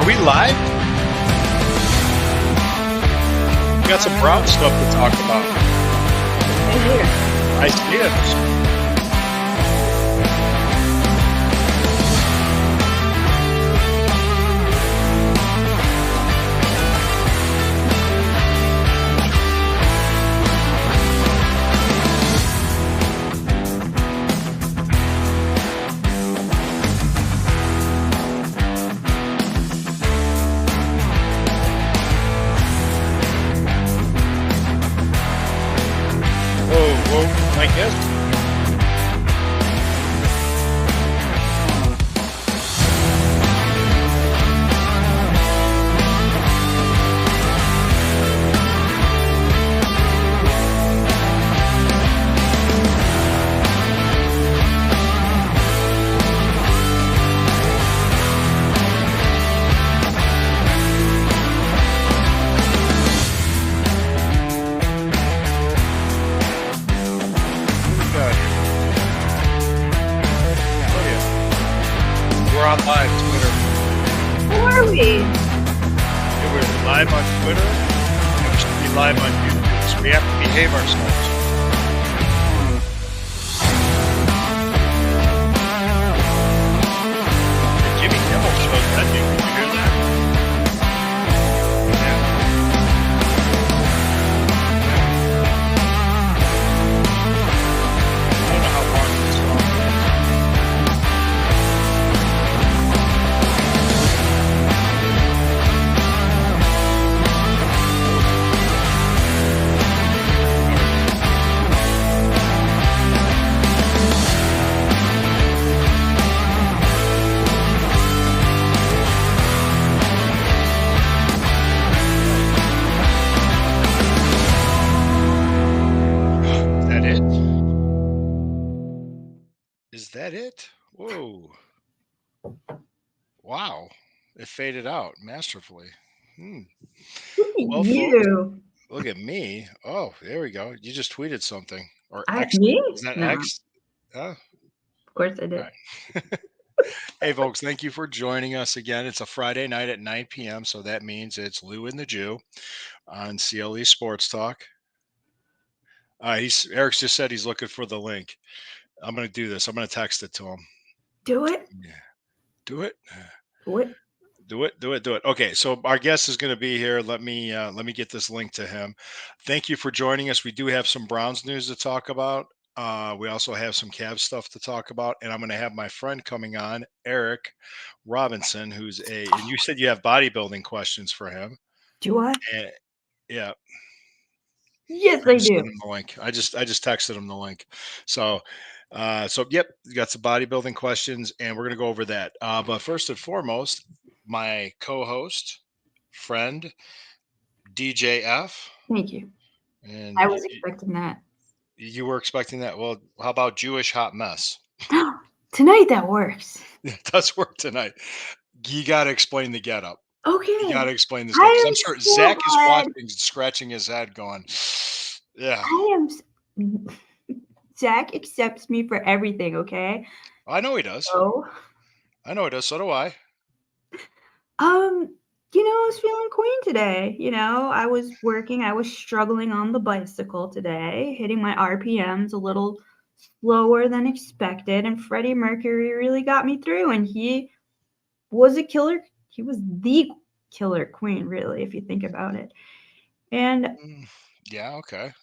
we live? We got some brown stuff to talk about. Right here. I see it. Whoa, I guess. We're on live Twitter. Who are we? We're live on Twitter. And we should be live on YouTube. So we have to behave ourselves. The Jimmy Kimmel show's ending. Did you hear that? Yeah. I don't know how long this song is. Is that it? Whoa. Wow. It faded out masterfully. Well, folks, You. look at me. Oh, there we go. You just tweeted something. Or X. Me? Is that No, X? of course I did. All right. Hey, folks, thank you for joining us again. It's a Friday night at 9 p.m., so that means it's Lou and the Jew on CLE Sports Talk. Eric's just said he's looking for the link. I'm going to do this. I'm going to text it to him. Do it. Yeah. Do it. What? Do it. Okay, so our guest is going to be here. Let me get this link to him. Thank you for joining us. We do have some Browns news to talk about. We also have some Cavs stuff to talk about, and I'm going to have my friend coming on, Eric Robinson, and you said you have bodybuilding questions for him. Do I? And, yeah, Yes, I I just sent do. him the link. I just texted him the link. So yep, you got some bodybuilding questions, and we're going to go over that. But first and foremost, my co-host, friend, DJF. Thank you. And I was expecting that. you were expecting that. Well, how about Jewish Hot Mess? Tonight that works. It does work tonight. You got to explain the getup. Okay. You got to explain this guy, because I'm sure so Zach is glad. watching, scratching his head, going, "Yeah." Zach accepts me for everything. Okay. I know he does. So. I know he does. So do I. I was feeling queen today. I was working. I was struggling on the bicycle today, hitting my RPMs a little slower than expected. And Freddie Mercury really got me through. And he was a killer. He was the killer queen, really, if you think about it. And yeah, okay.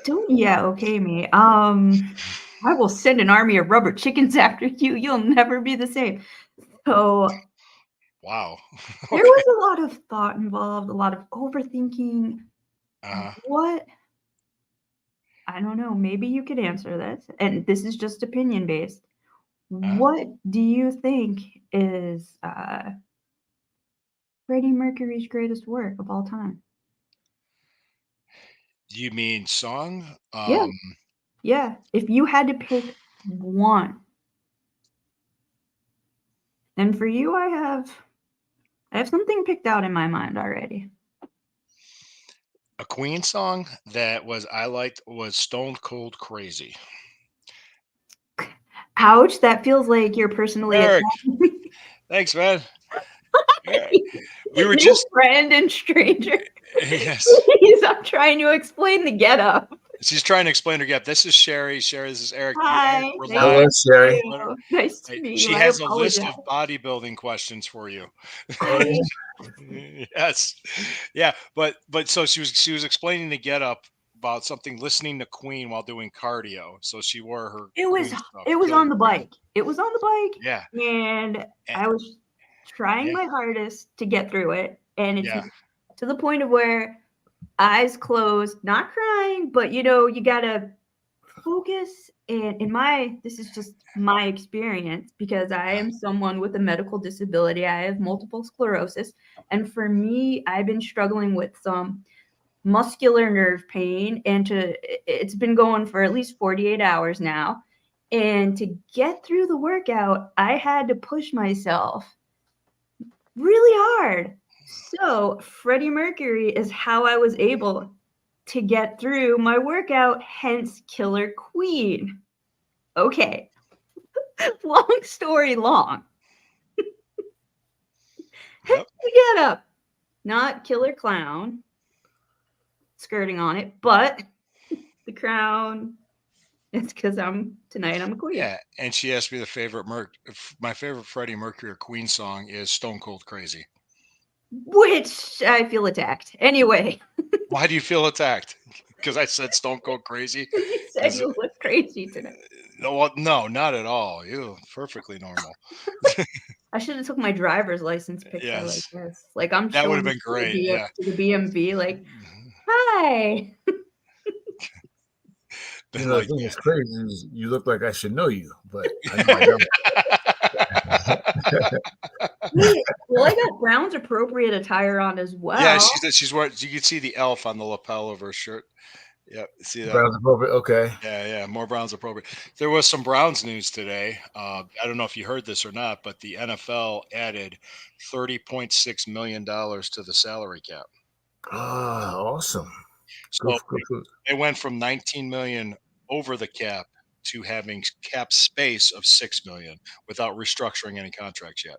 okay me. I will send an army of rubber chickens after you. You'll never be the same. So. Wow. There was a lot of thought involved, a lot of overthinking. What? I don't know. Maybe you could answer this. And this is just opinion based. What do you think is Freddie Mercury's greatest work of all time? You mean song? Yeah. If you had to pick one. And for you, I have something picked out in my mind already. A Queen song that I liked was Stone Cold Crazy. Ouch, that feels like you're personally Eric, attacking me. Thanks, man. Yeah. We were New just friend and stranger. yes. Please, I'm trying to explain the get up. She's trying to explain her gap. This is Sherry. Sherry, this is Eric. You, Eric, Hi, nice Hello, to relax. meet Sherry. you. Nice to meet you. She I has a list of apologize. bodybuilding questions for you. I Yes. Yeah, but so she was explaining the get up about something listening to Queen while doing cardio. So she wore her it was Queen stuff, it was Killer on the Queen. bike. It was on the bike, Yeah. and eh, I was trying Yeah. my hardest to get through it, and it's Yeah. to the point of where eyes closed, not crying, but you gotta focus. And in my this is just my experience because I Uh, am someone with a medical disability. I have multiple sclerosis, and for me, I've been struggling with some muscular nerve pain, and it's been going for at least 48 hours now. And to get through the workout, I had to push myself really hard. So Freddie Mercury is how I was able to get through my workout, hence Killer Queen. Okay, long story long. yep. Get up. Not Killer Clown skirting on it, but the crown. It's because I'm a queen. Yeah. And she asked me my favorite Freddie Mercury or Queen song is Stone Cold Crazy. Which I feel attacked. Anyway, Why do you feel attacked? Because I said Stone Cold Crazy? because you said Because you look crazy today. no, not at all. You perfectly normal. I should have took my driver's license picture like Yes. this. Like I'm That would have showing been great. Yeah. to the BMV, like, hi. You Been know, the like thing that's crazy is you look like I should know you, but I know I don't. Wait, well, I got Brown's appropriate attire on as Yeah, well. she's wearing. You can see the elf on the lapel of her shirt. Yep, see that? Brown's appropriate. Okay. Yeah, more Browns appropriate. There was some Browns news today. I don't know if you heard this or not, but the NFL added $30.6 million to the salary cap. Ah, awesome. So Good. they went from 19 million over the cap to having cap space of 6 million without restructuring any contracts yet.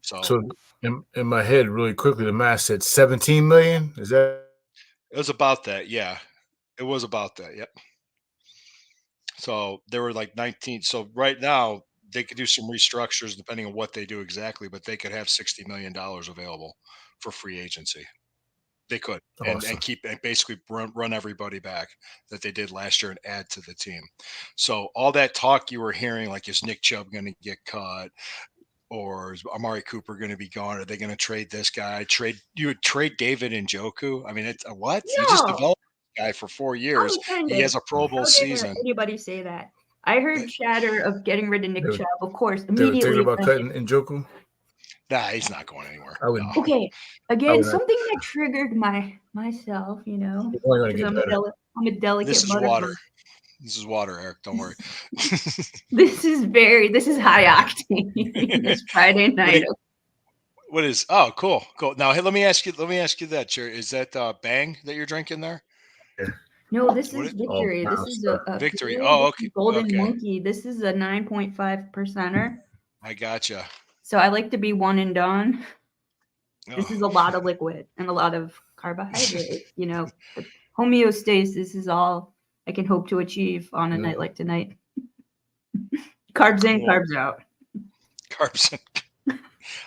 So So in my head, really quickly, the math said 17 million. Is that it was about that. Yeah, it was about that. Yep. So there were like 19. So right now they could do some restructures depending on what they do exactly, but they could have $60 million available for free agency. They could and awesome? keep and basically run everybody back that they did last year and add to the team. So all that talk you were hearing, like is Nick Chubb going to get cut? Or is Amari Cooper going to be gone? Are they going to trade this guy? You would trade David Njoku? I mean, it's what you just No, developed a guy for 4 years. I'm He offended. has a Pro Bowl How dare season. anybody say that? I heard chatter of getting rid of They Nick were, Chubb, of course, they were thinking immediately about offended. cutting Njoku. Nah, he's not going anywhere. I would. No. Okay, I again, would. something that triggered myself, It's only going to because get better. I'm a This delicate is water. butterbird. This is water, Eric. Don't worry. This is high octane. This Friday What do night. you, what is? Oh, cool. Now, hey, let me ask you that, Jerry. Is that Bang that you're drinking there? No, this What is it, All Victory. This brown is stuff. Victory? This Oh, is okay. Golden Okay. Monkey. This is a 9.5 percenter. I gotcha. So I like to be one and done. This is Oh. a lot of liquid and a lot of carbohydrate. The homeostasis is all I can hope to achieve on a night like tonight. Carbs in, Cool. carbs out. Carbs.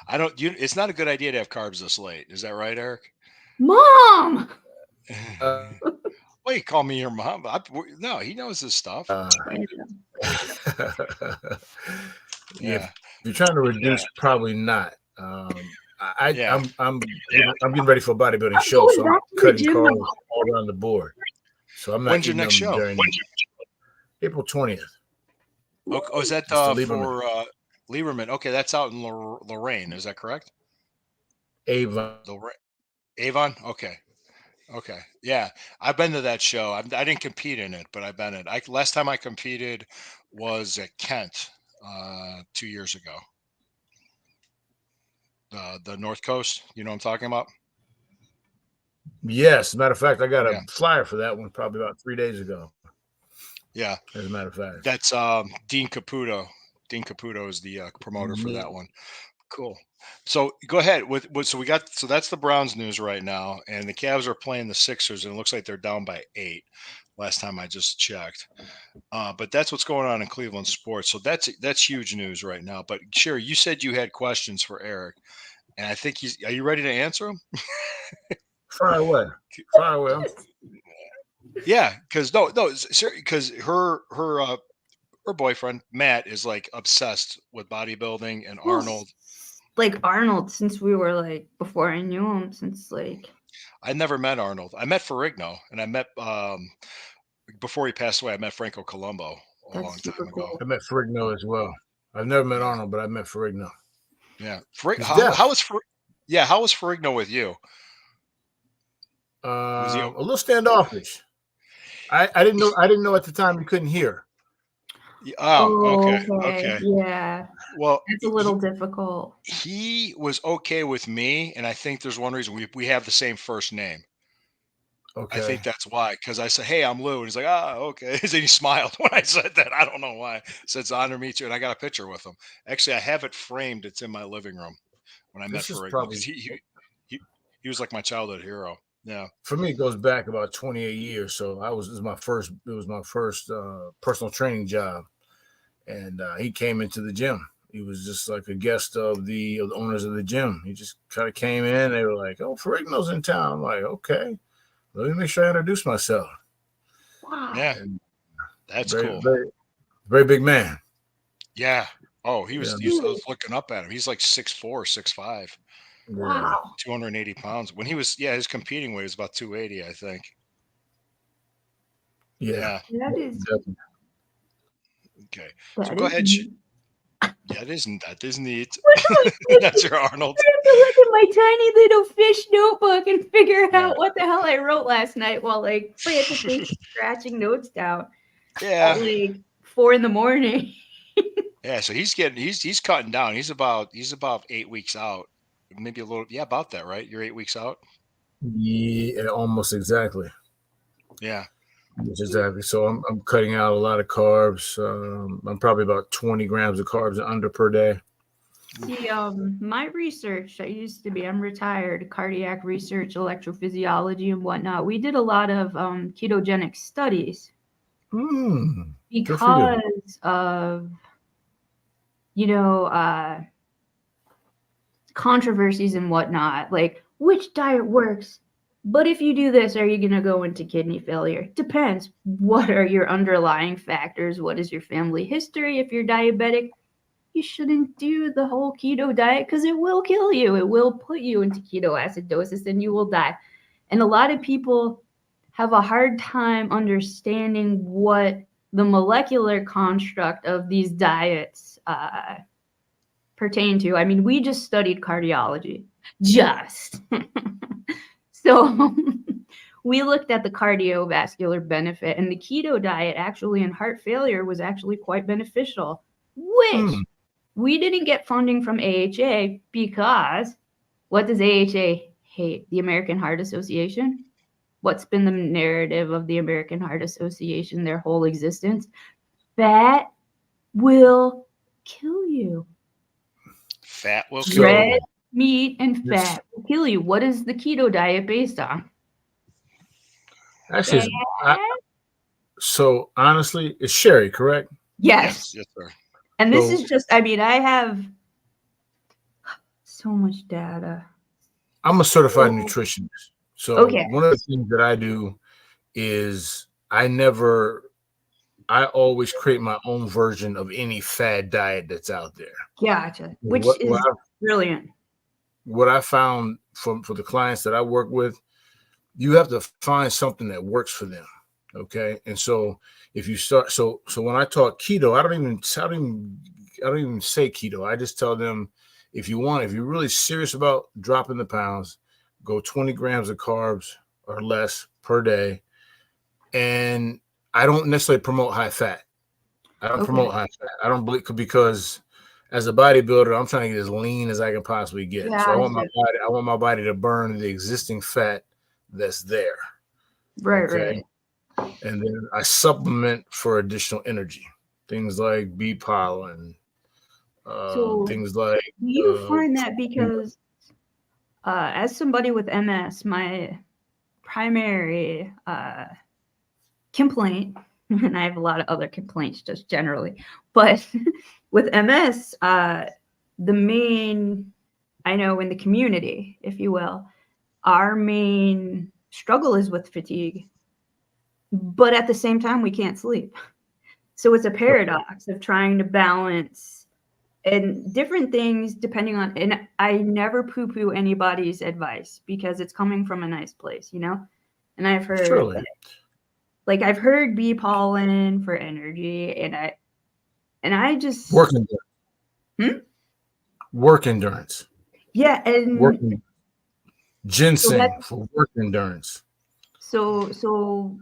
I don't. It's not a good idea to have carbs this late. Is that right, Eric? Mom! Well, you call me your mom. No, he knows his stuff. Yeah, Yeah. if you're trying to reduce, probably not. Yeah. I'm getting ready for a bodybuilding I'm show, going so I'm back to the cutting gym. carbs all around the board. So I'm not When's your eating next them show? during April 20th. Oh, is that It's the Lieberman. for Lieberman? Okay, that's out in Lorraine. Is that correct? Avon. Avon. Okay. Yeah, I've been to that show. I didn't compete in it, but I've been in. Last time I competed was at Kent 2 years ago. The North Coast. You know what I'm talking about? Yes, as a matter of fact, I got a Yeah. flyer for that one probably about 3 days ago. Yeah. As a matter of fact, That's Dean Caputo Dean Caputo is the promoter for that Mhm. one. Cool. So go ahead with so we got so that's the Browns news right now, and the Cavs are playing the Sixers, and it looks like they're down by 8. Last time I just checked. But that's what's going on in Cleveland sports. So that's huge news right now. But Sherry, you said you had questions for Eric, and I think he's. Are you ready to answer them? Fire away. Fire away. Yeah, because no, because her boyfriend Matt is like obsessed with bodybuilding and Well, Arnold. like Arnold, since we were like before I knew him, since like I never met Arnold. I met Ferrigno, and I met before he passed away. I met Franco Colombo a that's long super time ago. cool. I met Ferrigno as well. I've never met Yeah, Arnold, but I met Ferrigno. yeah. He's deaf. How was Ferrigno with you? Was he? A little standoffish. I didn't know at the time he couldn't hear. Oh, okay, Oh, okay. okay. Yeah. Well, That's a little difficult. he was okay with me, and I think there's one reason we have the same first name. I Okay. think that's why, because I said, "Hey, I'm Lou," and he's like, "Ah, okay." And he smiled when I said that. I don't know why. So it's an honor to meet you, and I got a picture with him. Actually, I have it framed. It's in my living room when I met This is Ferrigno because probably he he was like my childhood hero. Yeah, for me. It goes back about 28 years. So this was my first. It was my first personal training job, and he came into the gym. He was just like a guest of the owners of the gym. He just kind of came in. They were like, "Oh, Ferrigno's in town." I'm like, "Okay, let me make sure I introduce myself." Wow. yeah, And that's very, cool. very, very big man. Yeah. Oh, he Yeah, was. I Really? was looking up at him. He's like 6'4", 6'5", yeah, Wow. 280 pounds. When he was, yeah, his competing weight was about 280, I think. yeah. Yeah. That is Definitely. Okay. So that go is ahead. neat. Yeah, that is neat. Well, no, it's like That's your Arnold. I have to look at my tiny little fish notebook and figure Yeah. out what the hell I wrote last night while like frantically scratching notes down at Yeah. like 4 in the morning. Yeah. So he's cutting down. He's about 8 weeks out. Maybe a little. Yeah, about that, right? You're 8 weeks out. Yeah, almost exactly. Yeah. Exactly. So I'm cutting out a lot of carbs. I'm probably about 20 grams of carbs under per day. See, my research, I'm retired, cardiac research, electrophysiology, and whatnot. We did a lot of ketogenic studies Good for you. because of, you know, controversies and whatnot, like which diet works. But if you do this, are you going to go into kidney failure? Depends. What are your underlying factors? What is your family history? If you're diabetic, you shouldn't do the whole keto diet because it will kill you. It will put you into ketoacidosis and you will die. And a lot of people have a hard time understanding what the molecular construct of these diets pertain to. I mean, we just studied cardiology. Just. So we looked at the cardiovascular benefit, and the keto diet actually in heart failure was actually quite beneficial, which we didn't get funding from AHA because what does AHA hate? The American Heart Association? What's been the narrative of the American Heart Association their whole existence? Fat will kill you. Fat will kill Red you. meat and fat will kill you. What is the keto diet based on? Actually, Fat? so honestly, it's Sherry, correct? Yes. Yes, sir. And this So- is just, I mean, I have so much data. I'm a certified nutritionist. So Okay. one of the things that I do is I always create my own version of any fad diet that's out there. Gotcha. Which What- is brilliant. What I found for the clients that I work with, you have to find something that works for them. Okay. And so if you start, so when I talk keto, I don't even say keto. I just tell them, if you're really serious about dropping the pounds, go 20 grams of carbs or less per day. And I don't necessarily promote high fat. I don't promote high fat. I don't believe, because as a bodybuilder, I'm trying to get as lean as I can possibly get. So I want my body to burn the existing fat that's there. Right, Okay. And then I supplement for additional energy. Things like bee pollen, So things like do you find that because as somebody with MS, my primary complaint, and I have a lot of other complaints just generally, but with MS, the main, I know in the community, if you will, our main struggle is with fatigue, but at the same time, we can't sleep. So it's a paradox of trying to balance and different things depending on, and I never poo-poo anybody's advice because it's coming from a nice place, you know? And I've heard surely that, like I've heard bee pollen for energy, and I just work endurance, hmm? work endurance, Yeah, and working so that ginseng for work endurance. so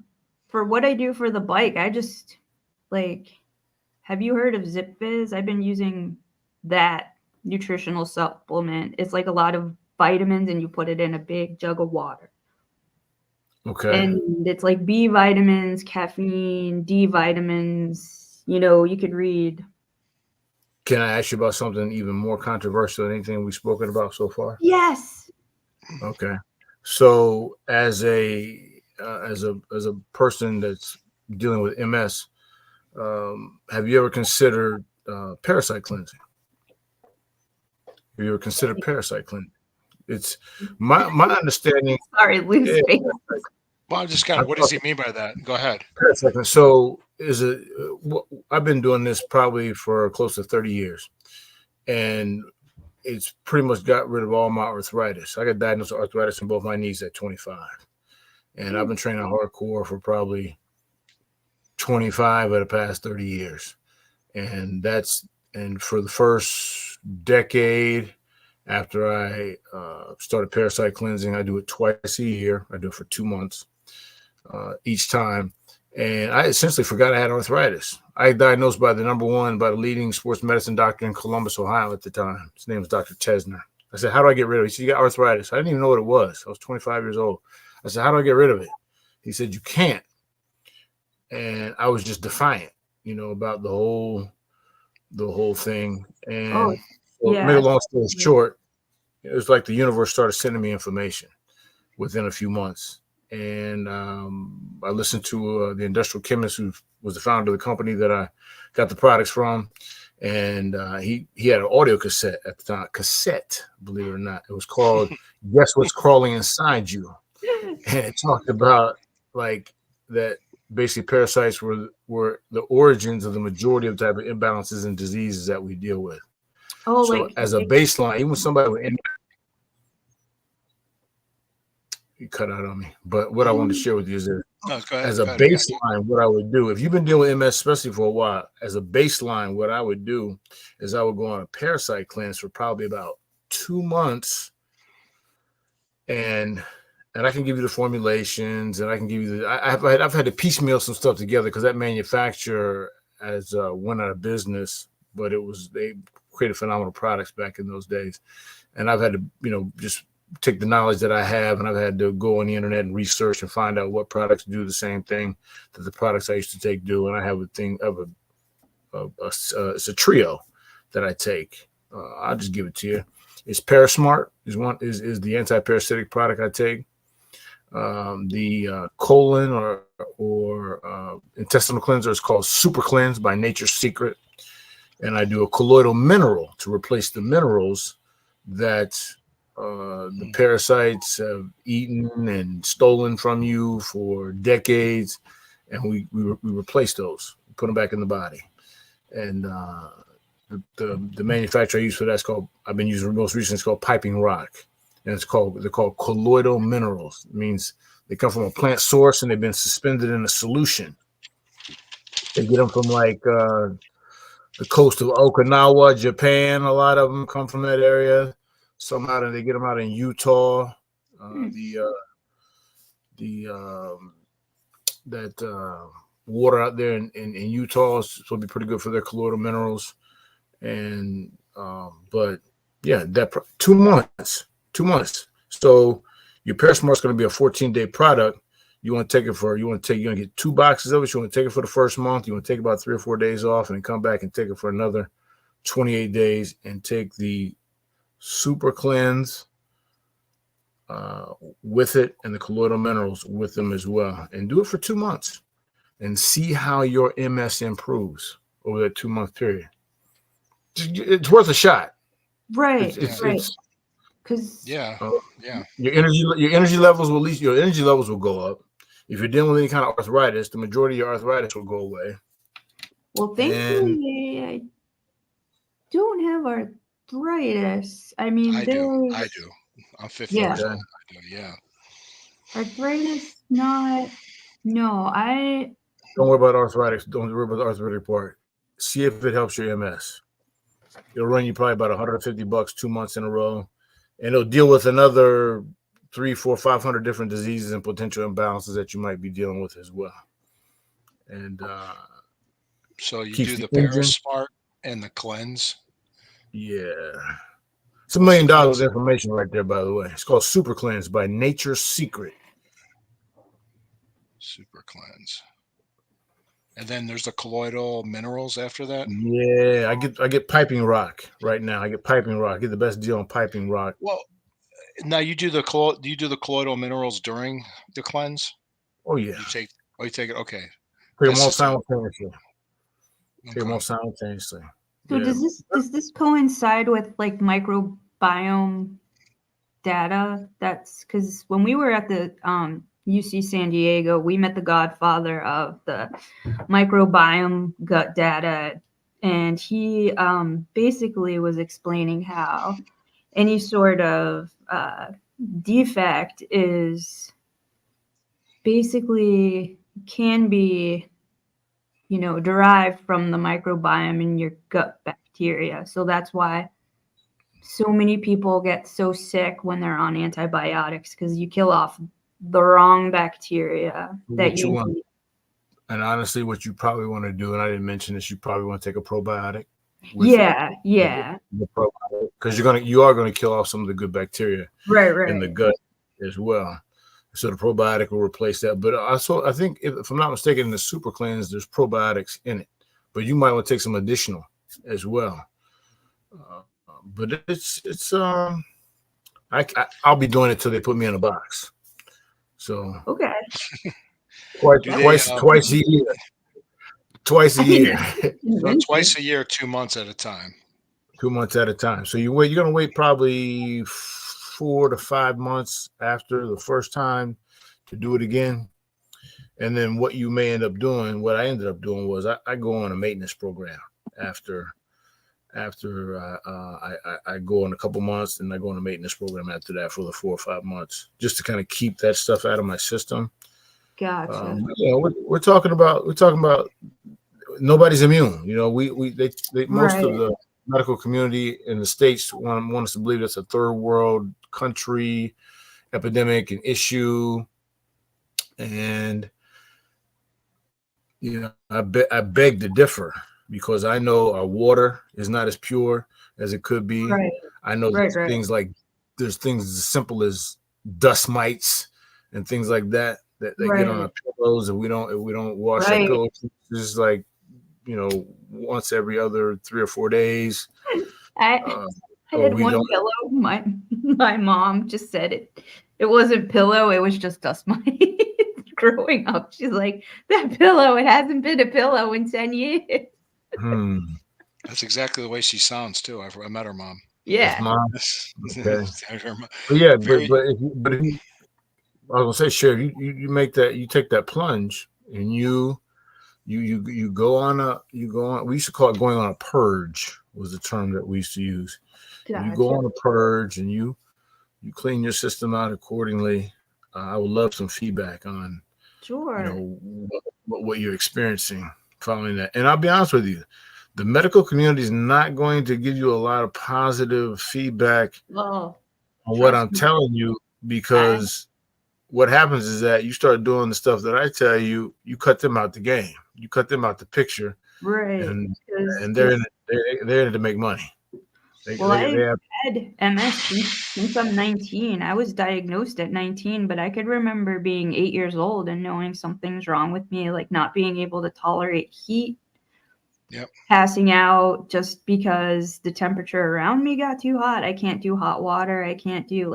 for what I do for the bike, I just like, have you heard of Zip Fizz? I've been using that nutritional supplement. It's like a lot of vitamins and you put it in a big jug of water. Okay. And it's like B vitamins, caffeine, D vitamins. You know, you could read. Can I ask you about something even more controversial than anything we've spoken about so far? Yes. Okay. So as a person that's dealing with MS, have you ever considered parasite cleansing? Have you ever considered parasite cleansing? It's my understanding. Sorry, loose Yeah, space. Well, I'm just kind of, what does he mean by that? Go ahead. parasite cleansing. So I've been doing this probably for close to 30 years, and it's pretty much got rid of all my arthritis. I got diagnosed with arthritis in both my knees at 25, and I've been training hardcore for probably 25 of the past 30 years. And for the first decade after I started parasite cleansing, I do it twice a year. I do it for 2 months each time. And I essentially forgot I had arthritis. I got diagnosed by the leading sports medicine doctor in Columbus, Ohio at the time. His name was Dr. Tesner. I said, how do I get rid of it? He said, you got arthritis. I didn't even know what it was. I was 25 years old. I said, how do I get rid of it? He said, you can't. And I was just defiant, about the whole thing. And make a long story short, it was like the universe started sending me information within a few months. And I listened to the industrial chemist who was the founder of the company that I got the products from. And he had an audio cassette at the time, believe it or not. It was called Guess What's Crawling Inside You. And it talked about like that basically parasites were the origins of the majority of the type of imbalances and diseases that we deal with. So as a baseline, even somebody with you cut out on me. But what I wanted to share with you is that as a baseline, what I would do, if you've been dealing with MS, especially for a while, as a baseline, what I would do is I would go on a parasite cleanse for probably about 2 months. And I can give you the formulations, and I can give you I've had to piecemeal some stuff together because that manufacturer went out of business, but they created phenomenal products back in those days. And I've had to, just take the knowledge that I have, and I've had to go on the internet and research and find out what products do the same thing that the products I used to take do. And I have a thing of it's a trio that I take. I'll just give it to you. It's Parasmart is the anti-parasitic product I take. The colon or intestinal cleanser is called Super Cleanse by Nature's Secret. And I do a colloidal mineral to replace the minerals that the parasites have eaten and stolen from you for decades, and we replace those, put them back in the body. And the manufacturer I use for that's I've been using most recently, it's called Piping Rock, and they're called colloidal minerals. It means they come from a plant source and they've been suspended in a solution. They get them from like the coast of Okinawa, Japan. A lot of them come from that area. They get them out in Utah. Water out there in Utah is supposed to be pretty good for their colloidal minerals. And but yeah, 2 months. So your Parasmart's going to be a 14-day product. You want to get 2 boxes of it. You want to take it for the first month. You want to take about 3 or 4 days off and then come back and take it for another 28 days and take the super cleanse with it and the colloidal minerals with them as well, and do it for 2 months and see how your MS improves over that 2-month period. It's worth a shot. Right. It's Because Yeah. your energy levels will go up. If you're dealing with any kind of arthritis, the majority of your arthritis will go away. well, thankfully, I don't have arthritis. I mean, I do. I'm 50 years old. I do. Yeah. Arthritis, not. No, I. Don't worry about arthritis. Don't worry about the arthritic part. See if it helps your MS. It'll run you probably about $150 2 months in a row, and it'll deal with another 300, 400, 500 different diseases and potential imbalances that you might be dealing with as well. And so you do the Parasmart and the cleanse. Yeah, it's $1 million of information right there. By the way, it's called Super Cleanse by Nature's Secret. Super Cleanse. And then there's the colloidal minerals after that. Yeah, I get Piping Rock right now. I get Piping Rock. I get the best deal on Piping Rock. Well, now you do the colloidal minerals during the cleanse. Oh yeah. You take it. Okay. Take them all simultaneously. So does this coincide with like microbiome data? That's because when we were at the UC San Diego, we met the godfather of the microbiome gut data, and he basically was explaining how any sort of defect is basically can be, derived from the microbiome in your gut bacteria. So that's why so many people get so sick when they're on antibiotics, because you kill off the wrong bacteria that you need. And honestly, what you probably want to do, and I didn't mention this, you probably want to take a probiotic. Yeah. The probiotic, because you are going to kill off some of the good bacteria in the gut as well. So the probiotic will replace that. But also, I think if I'm not mistaken, in the Super Cleanse, there's probiotics in it, but you might want to take some additional as well. But I'll be doing it till they put me in a box. So okay, twice a year. Twice a year. So twice a year, 2 months at a time. 2 months at a time. So you're going to wait probably 4 to 5 months after the first time to do it again. And then what you may end up doing, what I ended up doing was I go on a maintenance program after I go in a couple months, and I go on a maintenance program after that for the 4 or 5 months, just to kind of keep that stuff out of my system. Gotcha. We're talking about nobody's immune. Most of the medical community in the States want us to believe it's a third world country epidemic and issue. And, I beg to differ, because I know our water is not as pure as it could be. Right. I know things like there's things as simple as dust mites and things like that get on our pillows, and we don't wash our pillows. It's like, once every other 3 or 4 days. I had one pillow. My mom just said it wasn't pillow, it was just dust mite. Growing up, she's like, that pillow, it hasn't been a pillow in 10 years. That's exactly the way she sounds too. I met her mom. Yeah. Mom. Okay. But yeah, but if you, I was gonna say, Sheriff, you take that plunge, and you go on. We used to call it going on a purge, was the term that we used to use. Gotcha. You go on a purge, and you clean your system out accordingly. I would love some feedback on what you're experiencing following that. And I'll be honest with you, the medical community is not going to give you a lot of positive feedback on what I'm telling you, because what happens is that you start doing the stuff that I tell you, you cut them out the game, you cut them out the picture, right? And they're in it to make money. I've had MS since I'm 19. I was diagnosed at 19, but I could remember being 8 years old and knowing something's wrong with me, like not being able to tolerate heat. Yep. passing out just because the temperature around me got too hot. I can't do hot water. I can't do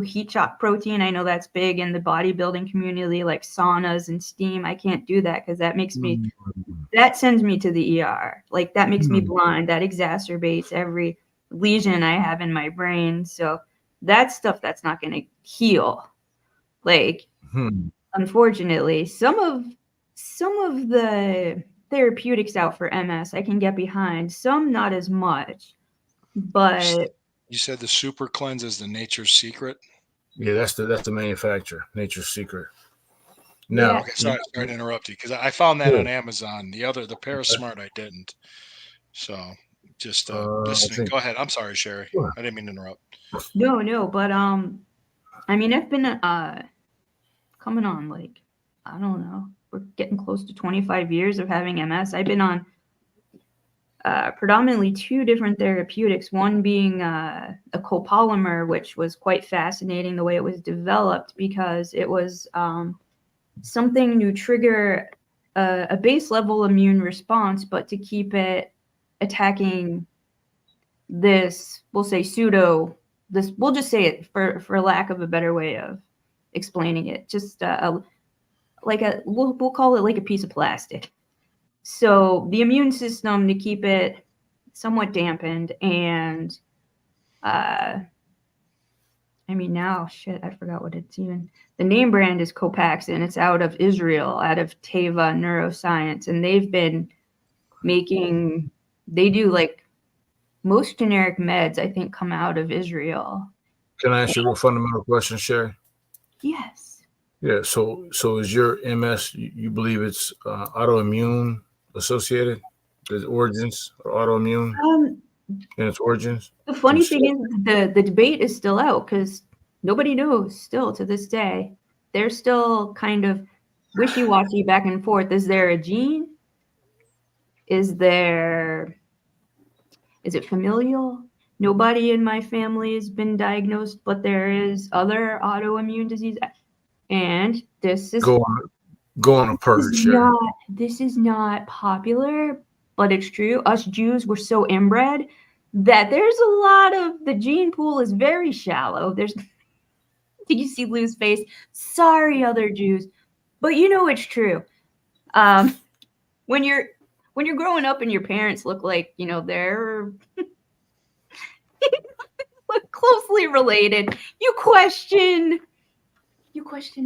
heat shock protein. I know that's big in the bodybuilding community, like saunas and steam. I can't do that because that sends me to the ER. Like that makes me blind. That exacerbates every lesion I have in my brain. So that's stuff that's not going to heal. Like, unfortunately, some of the therapeutics out for MS I can get behind, some not as much. But you said the super cleanse is the nature's secret. Yeah, that's the manufacturer, Nature's Secret. Now, yeah, Okay, sorry to interrupt you because I found that on Amazon. The Parasmart I didn't. So just I listening. think Go ahead. I'm sorry, Sherry. Sure. I didn't mean to interrupt. no, but I mean, I've been coming on like, I don't know, we're getting close to 25 years of having MS. I've been on predominantly two different therapeutics, one being a copolymer, which was quite fascinating the way it was developed because it was something to trigger a base level immune response, but to keep it attacking this, we'll say we'll just say it for lack of a better way of explaining it, just we'll call it like a piece of plastic. So the immune system, to keep it somewhat dampened, and I mean, now, shit, I forgot what it's even. The name brand is Copaxone. It's out of Israel, out of Teva Neuroscience, and they've been they do like most generic meds, I think, come out of Israel. Can I ask you a real fundamental question, Sherry? Yes. Yeah. So is your MS? You believe it's autoimmune associated? The origins are autoimmune in its origins. The funny thing is, the debate is still out because nobody knows still to this day. They're still kind of wishy-washy back and forth. Is there a gene? Is it familial? Nobody in my family has been diagnosed, but there is other autoimmune disease. And this is go on a purge. this is not popular, but it's true. Us Jews were so inbred that there's a lot of the gene pool is very shallow. Did you see Lou's face? Sorry, other Jews, but you know it's true. When you're growing up and your parents look like, they're closely related, you question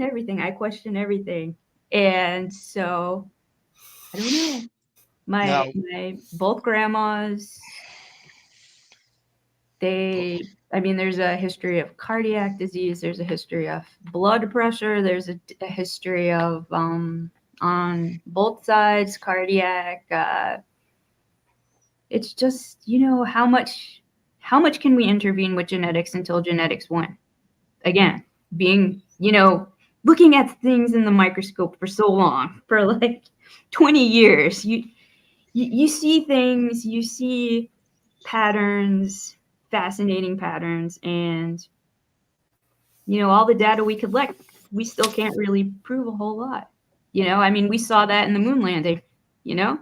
everything. I question everything. And so I don't know. My both grandmas, there's a history of cardiac disease, there's a history of blood pressure, there's a history of on both sides cardiac. It's just, how much can we intervene with genetics until genetics win? Again, being, looking at things in the microscope for so long, for like 20 years, you see things, you see patterns, fascinating patterns, and all the data we collect, we still can't really prove a whole lot. We saw that in the moon landing. We gotta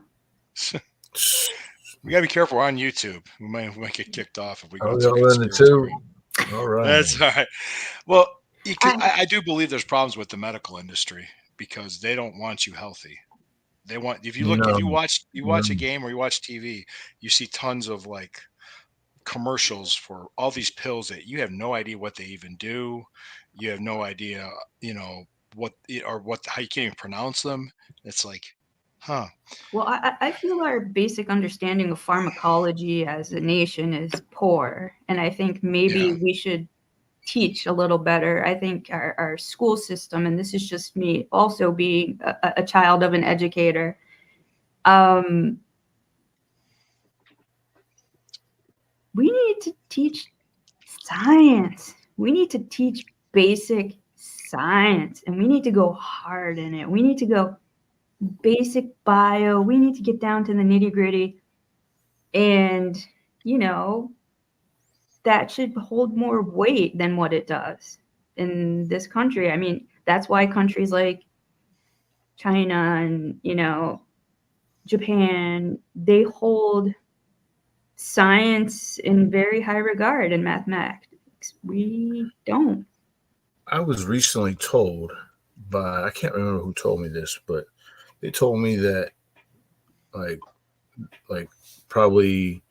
be careful. We're on YouTube. We might get kicked off if we go too conspiracy. All right, that's all right. Well, I do believe there's problems with the medical industry because they don't want you healthy. They want, if you watch a game or you watch TV, you see tons of like commercials for all these pills that you have no idea what they even do. You have no idea, how you can't even pronounce them. It's like, huh. Well, I feel our basic understanding of pharmacology as a nation is poor, and I think maybe we should teach a little better. I think our school system, and this is just me also being a child of an educator, we need to teach science. We need to teach basic science, and we need to go hard in it. We need to go basic bio. We need to get down to the nitty-gritty, and that should hold more weight than what it does in this country. I mean, that's why countries like China and Japan, they hold science in very high regard in mathematics. We don't. I was recently told by, I can't remember who told me this, but they told me that like probably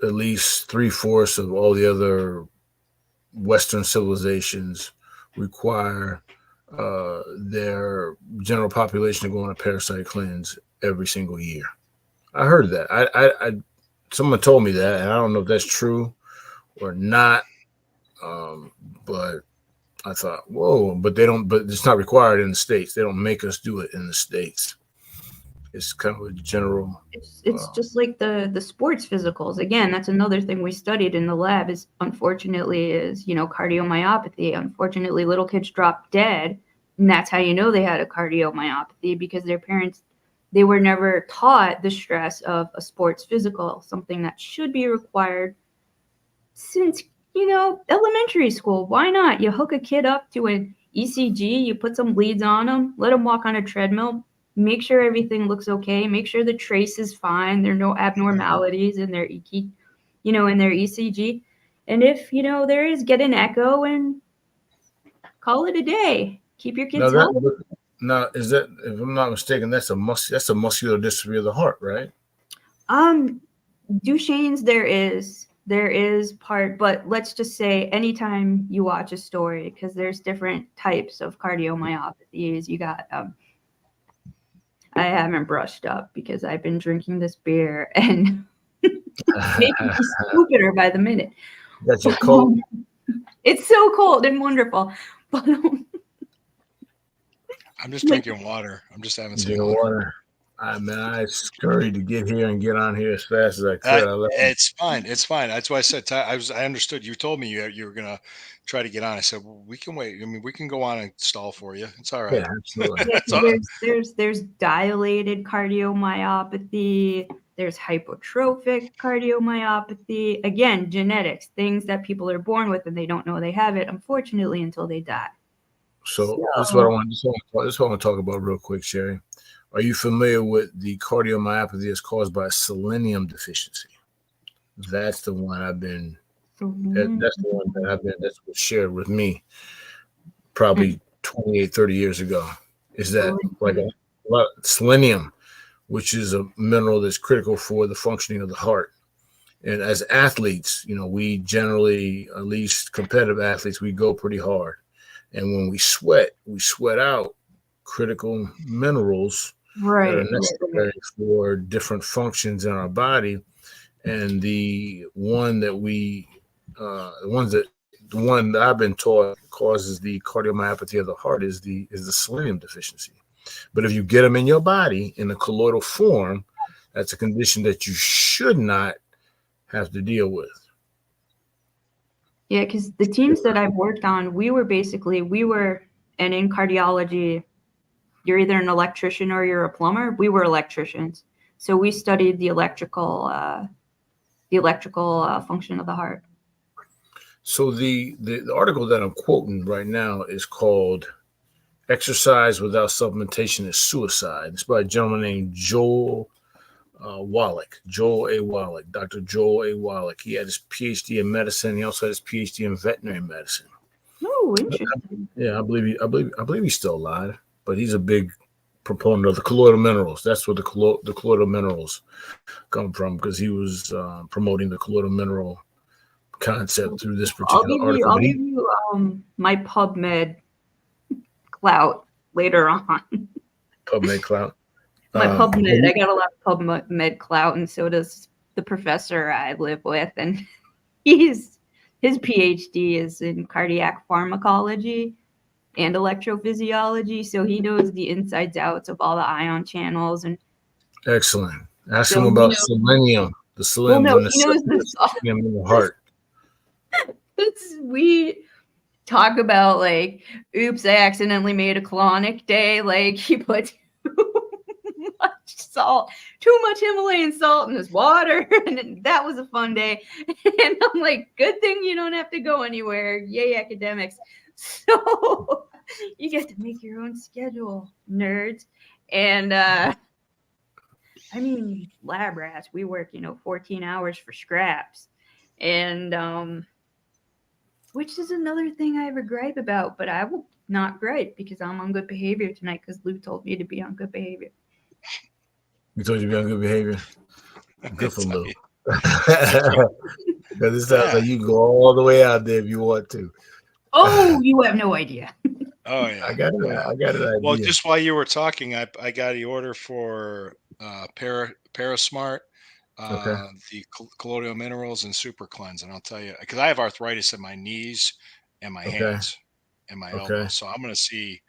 at least 3/4 of all the other Western civilizations require their general population to go on a parasite cleanse every single year. I heard that. Someone told me that, and I don't know if that's true or not. But I thought, whoa! But they don't. But it's not required in the States. They don't make us do it in the States. It's kind of a general. It's just like the sports physicals. Again, that's another thing we studied in the lab. Is cardiomyopathy. Unfortunately, little kids drop dead, and that's how you know they had a cardiomyopathy, because their parents, they were never taught the stress of a sports physical, something that should be required since elementary school. Why not? You hook a kid up to an ECG, you put some leads on them, let them walk on a treadmill, make sure everything looks okay, make sure the trace is fine, there are no abnormalities in their in their ECG. And if there is, get an echo and call it a day. Keep your kids healthy. Now, is that, if I'm not mistaken, that's a muscular dystrophy of the heart, right? Duchenne's, there is part, but let's just say anytime you watch a story, because there's different types of cardiomyopathies. You got I haven't brushed up because I've been drinking this beer and making me stupider by the minute. That's your cold. It's so cold and wonderful. But I'm just drinking water. I'm just having some water. I scurried to get here and get on here as fast as I could. It's fine. It's fine. That's why I said I understood. You told me you were gonna try to get on. I said, well, we can wait. I mean, we can go on and stall for you. It's all right. Yeah, absolutely. There's dilated cardiomyopathy. There's hypertrophic cardiomyopathy. Again, genetics, things that people are born with and they don't know they have it, unfortunately, until they die. So that's what I want to talk about real quick, Sherry. Are you familiar with the cardiomyopathy that's caused by selenium deficiency? That's the one I've been. That's the one that I've been. That's what shared with me probably 28, 30 years ago. Is that like a lot of selenium, which is a mineral that's critical for the functioning of the heart. And as athletes, we generally, at least competitive athletes, we go pretty hard. And when we sweat out critical minerals that are necessary for different functions in our body. And the one that I've been taught causes the cardiomyopathy of the heart is the selenium deficiency. But if you get them in your body in a colloidal form, that's a condition that you should not have to deal with. Yeah, because the teams that I've worked on, and in cardiology, you're either an electrician or you're a plumber. We were electricians. So we studied the electrical function of the heart. So the article that I'm quoting right now is called "Exercise Without Supplementation is Suicide." It's by a gentleman named Joel Wallach. Joel A. Wallach. Dr. Joel A. Wallach. He had his PhD in medicine. He also had his PhD in veterinary medicine. Oh, interesting. Yeah, I believe he's still alive, but he's a big proponent of the colloidal minerals. That's where the colloidal minerals come from, because he was promoting the colloidal mineral concept through this particular article. I'll give you my PubMed clout later on. PubMed clout. My PubMed. I got a lot of PubMed clout, and so does the professor I live with, and his PhD is in cardiac pharmacology and electrophysiology, so he knows the insides outs of all the ion channels. And excellent. Ask him about selenium. The selenium, he knows selenium in the heart. We talk about oops, I accidentally made a colonic day. He put too much Himalayan salt in his water, and that was a fun day. And I'm like, good thing you don't have to go anywhere. Yay, academics. So you get to make your own schedule, nerds. And I mean, lab rats, we work, 14 hours for scraps. And which is another thing I have a gripe about, but I will not gripe because I'm on good behavior tonight because Lou told me to be on good behavior. You told you to be on good behavior. Good for Tell Lou. you. Because it sounds Yeah. like you can go all the way out there if you want to. Oh, you have no idea. Oh yeah. I got it. Yeah. I got an Well, idea. just while you were talking, I got the order for Parasmart, Okay. the colloidal minerals and super cleanse, and I'll tell you because I have arthritis in my knees and my Okay. hands and my Okay. elbows, so I'm going to see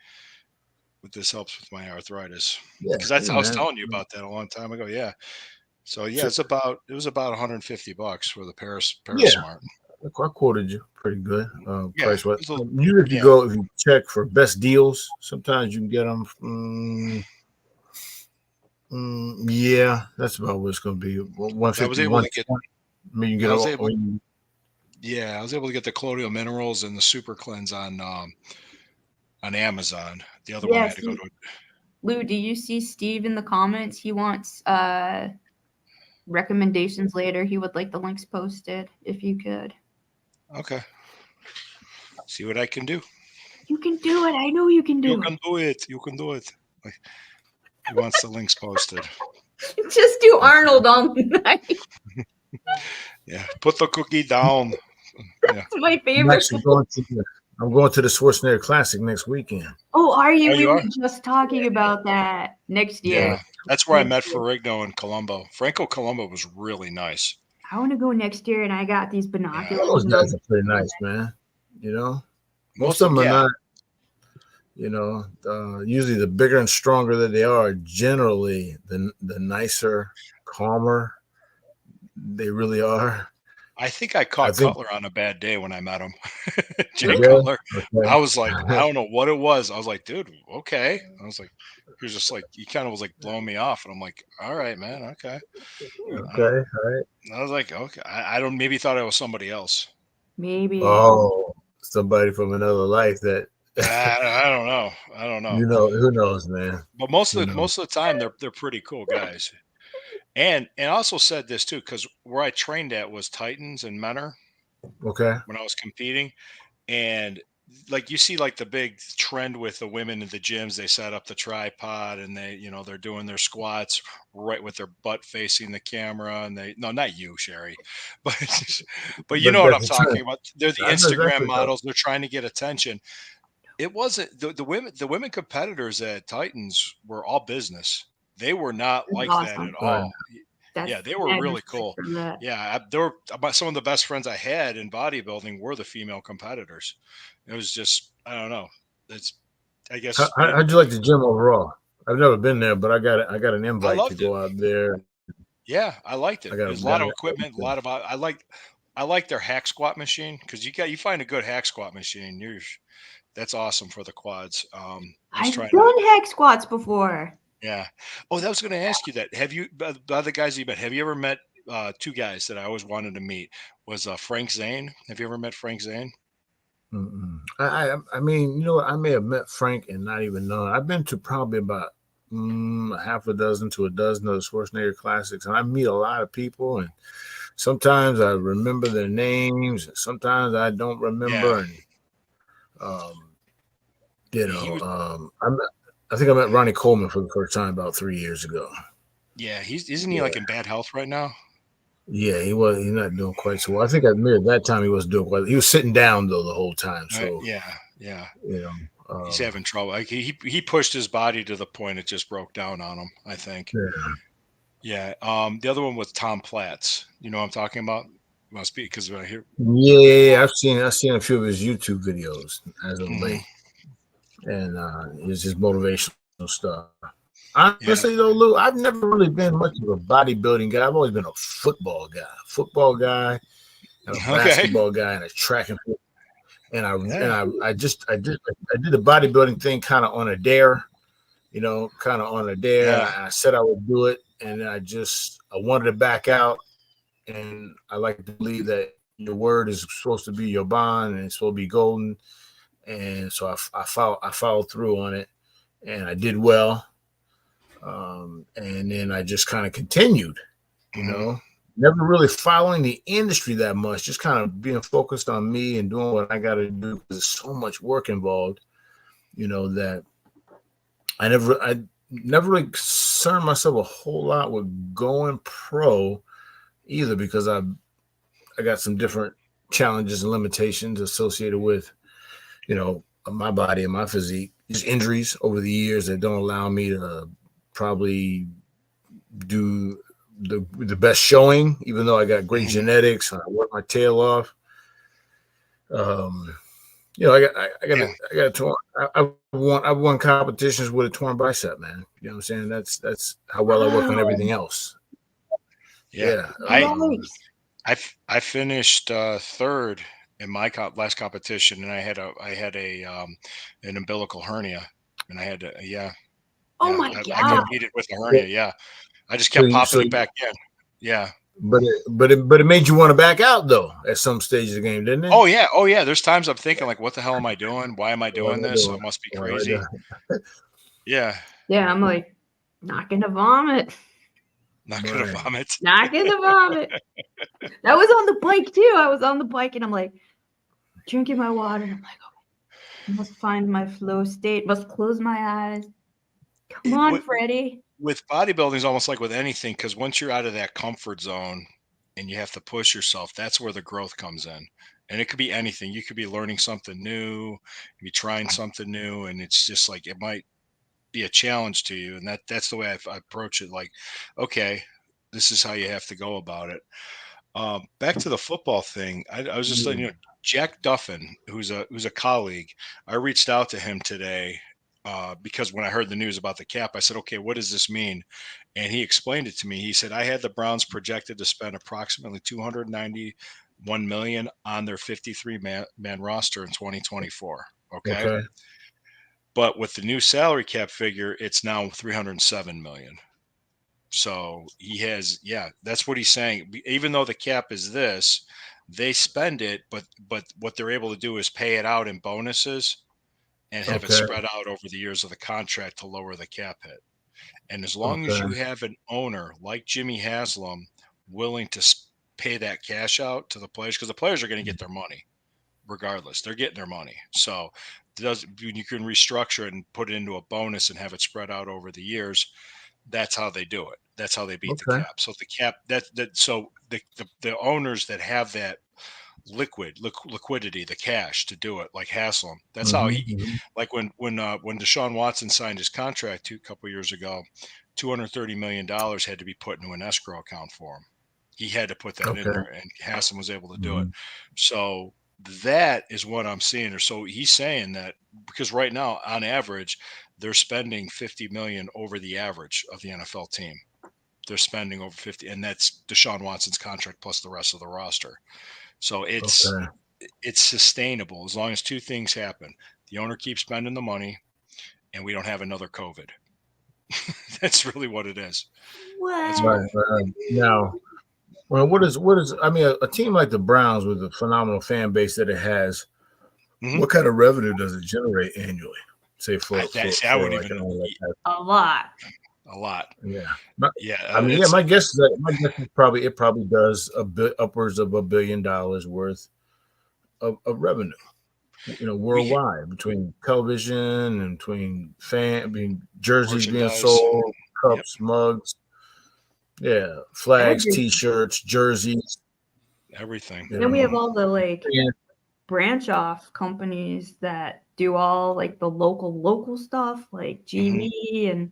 what this helps with my arthritis. Yeah. Because Hey, I was man. telling you about that a long time ago. Yeah. So yeah, it was about $150 for the Yeah. Parasmart. I quoted you pretty good. Yeah. Price what? It was Usually, if you yeah. go, if you check for best deals, sometimes you can get them. Yeah, that's about what it's going to be. I was 150, able to get 120. I mean, you get I was all. able Yeah, I was able to get the colloidal minerals and the super cleanse on Amazon. The other one I Yeah, had to go see, to. Lou, do you see Steve in the comments? He wants recommendations later. He would like the links posted if you could. Okay, see what I can do. You can do it. I know you can You do can do it. You can do it. He wants the links posted. it. Just do Arnold all night. Yeah, put the cookie down. Yeah. It's my I'm favorite. actually going to. I'm going to the Schwarzenegger Classic next weekend. Oh, are you? Oh, We you were are? just talking about that next year. Yeah, that's where I met Next year. Ferrigno in Colombo. Franco Colombo was really nice. I want to go next year, and I got these All binoculars. those and guys are pretty nice, man. You know, most Most of them are yeah. not. You know, usually the bigger and stronger that they are, generally the nicer, calmer they really are. I think I I caught think. Cutler on a bad day when I met him. Jay Yeah. Cutler. Okay. I was like, I don't know what it was. I was like, dude, okay. I was like, he was just like, he kind of was like blowing me off, and I'm like, all right, man, okay. Okay. All right. I was like, okay, I don't maybe thought I was somebody else. Maybe. Oh, somebody from another life that I don't know. I don't know. you know. Who knows, man? But Who knows? most of the time they're pretty cool guys. And I also said this too, because where I trained at was Titans and Menor Okay. when I was competing. And like you see like the big trend with the women in the gyms, they set up the tripod and they're doing their squats right with their butt facing the camera, and no, not you, Sherry, but but you But know what I'm that's the talking trend. about. They're the I know Instagram exactly. models, they're trying to get attention. It wasn't the women competitors at Titans were all business. They were not That's like that at awesome. Right. all. That's Yeah, they were mad really respect cool. from that. Yeah, they were about some of the best friends I had in bodybuilding were the female competitors. It was just I don't know. It's I guess How'd you like the gym overall? I've never been there, but I got an I invite to loved it. go out there. Yeah, I liked I it. got There's a lot got of equipment, a lot of I like their hack squat machine because you find a good hack squat machine, that's awesome for the quads. Just I've trying to done hex squats before. yeah. Oh, I was going to ask you that. Have you the other guys you met? Have you ever met two guys that I always wanted to meet? Was Frank Zane? Have you ever met Frank Zane? I mean, you know what? I may have met Frank and not even known. I've been to probably about half a dozen to a dozen of the Schwarzenegger Classics, and I meet a lot of people. And sometimes I remember their names, and sometimes I don't remember. Yeah. And um, He was I think I met Ronnie Coleman for the first time about 3 years ago. yeah, isn't he Yeah. like in bad health right now? Yeah, he was. He's not doing quite so well. I think I admitted that time he wasn't doing quite. He was sitting down though the whole time. So Yeah, yeah. you know, He's having trouble. Like he pushed his body to the point it just broke down on him, I think. yeah. Yeah. The other one was Tom Platts. You know what I'm talking about? Must be because I hear Yeah, I've seen a few of his YouTube videos as of Mhm. late, and it's just motivational stuff. Honestly, though, Lou, I've never really been much of a bodybuilding guy. I've always been a football guy, and a basketball guy, and a track and field. And I did the bodybuilding thing kind of on a dare, Yeah. And I said I would do it, and I wanted to back out, and I like to believe that your word is supposed to be your bond, and it's supposed to be golden, and so I followed through on it, and I did well. And and then I just kind of continued, you Mhm. know, never really following the industry that much, just kind of being focused on me and doing what I got to do, because there's so much work involved, that I never really concerned myself a whole lot with going pro either, because I got some different challenges and limitations associated with, my body and my physique, just injuries over the years that don't allow me to probably do the best showing, even though I got great Mhm. genetics and I work my tail off. Um, Yeah. I got a torn. I've won competitions with a torn bicep, man. You know what I'm saying? That's how well I work on Wow. everything else. Yeah. Yeah. Yikes. I finished third in my last competition, and I had an umbilical hernia, and I had to Oh my I God. competed with the So, hernia. Yeah, I just so, kept you, popping so it back in. Yeah. but it made you want to back out though at some stage of the game, didn't it? Oh yeah. Oh yeah. There's times I'm thinking like, what the hell am I doing? Why am I What doing am I this? I doing? must be What am I crazy. doing? Yeah. Yeah, I'm like, not gonna vomit. Not gonna Right. vomit. Not gonna vomit. That was on the bike too. I was on the bike and I'm like drinking my water. And I'm like, okay, must find my flow state. Must close my eyes. Come It, on, with, Freddie. with bodybuilding is almost like with anything, because once you're out of that comfort zone and you have to push yourself, that's where the growth comes in. And it could be anything. You could be learning something new, be trying something new, and it's just like it might be a challenge to you. And that's the way I approach it. Like, okay, this is how you have to go about it. Back to the football thing. I was just letting Yeah. you know, Jack Duffin, who's a colleague. I reached out to him today because when I heard the news about the cap, I said, "Okay, what does this mean?" And he explained it to me. He said, "I had the Browns projected to spend approximately 291 million on their 53 man roster in 2024. Okay, Okay. but with the new salary cap figure, it's now 307 million." So he has, yeah, that's what he's saying. Even though the cap is this, they spend it, but what they're able to do is pay it out in bonuses and have it Okay. spread out over the years of the contract to lower the cap hit. And as long as Okay. you have an owner like Jimmy Haslam willing to pay that cash out to the players, because the players are going to get their money regardless. They're getting their money. So you can restructure it and put it into a bonus and have it spread out over the years. That's how they do it. That's how they beat the Okay. cap. So the cap that so the owners that have that liquidity, the cash to do it, like Haslam. That's how he, Mm-hmm. like when Deshaun Watson signed his contract a couple years ago, $230 million had to be put into an escrow account for him. He had to put that in Okay. there, and Haslam was able to do it. Mm-hmm. So that is what I'm seeing there. So he's saying that because right now, on average, they're spending 50 million over the average of the NFL team. They're spending over 50, and that's Deshaun Watson's contract plus the rest of the roster. So Okay. it's sustainable as long as two things happen. The owner keeps spending the money and we don't have another COVID. That's really what it is. That's what What? Right. Right. Now, well, what is? I mean, a team like the Browns with a phenomenal fan base that it has, Mhm. what kind of revenue does it generate annually? Say I, for that, for see, I for wouldn't like an even owner like that. A lot. a lot. Yeah. Yeah, I mean, yeah. it's My guess is probably it probably does a bit upwards of $1 billion worth of revenue. we Worldwide, between television and jerseys being merchandise. sold, Yep, cups, mugs, yeah, flags, Everything. t-shirts, jerseys. everything. You Then we know, have all the like and, branch off companies that do all like the local stuff like Hmm. GV and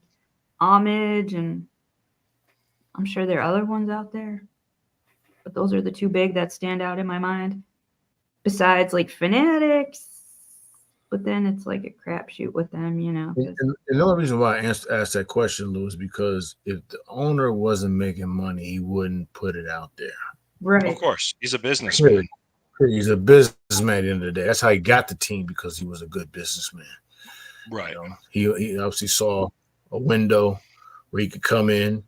Homage, and I'm sure there are other ones out there, but those are the two big that stand out in my mind. Besides like Fanatics, but then it's like a crapshoot with them, and, because and the only reason why I asked that question, Lou, is because if the owner wasn't making money, he wouldn't put it out there. Of right, course, he's a businessman. Period. He's a businessman at the end of the day. That's how he got the team, because he was a good businessman. Right. He obviously saw a window where he could come in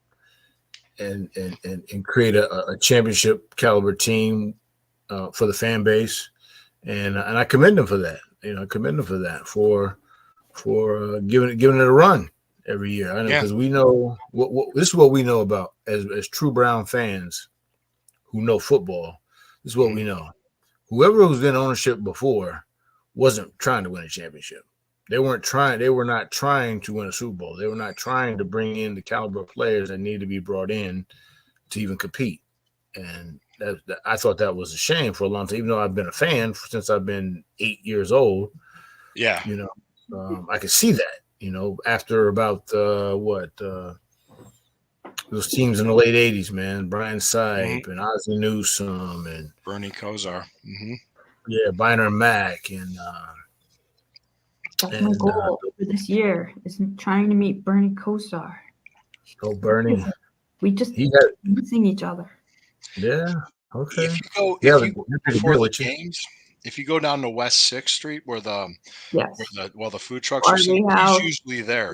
and create a championship caliber team for the fan base, and I commend him for that. I commend him for that for giving it a run. every year. I know Yeah. because we know what this is what we know about as true Brown fans who know football. This is what we know. Whoever was in ownership before wasn't trying to win a championship. They weren't trying. They were not trying to win a Super Bowl. They were not trying to bring in the caliber of players that need to be brought in to even compete. And I thought that was a shame for a long time, even though I've been a fan since I've been 8 years old. Yeah. I could see that. After about those teams in the late '80s, man, Brian Sipe and Ozzie Newsome and Bernie Kosar. Bynum Mack and That's my goal for this year is trying to meet Bernie Kosar. Oh, Bernie. We just missing each other. Yeah. Okay. If you go before the games, if you go down to West 6th Street where the food trucks are sitting,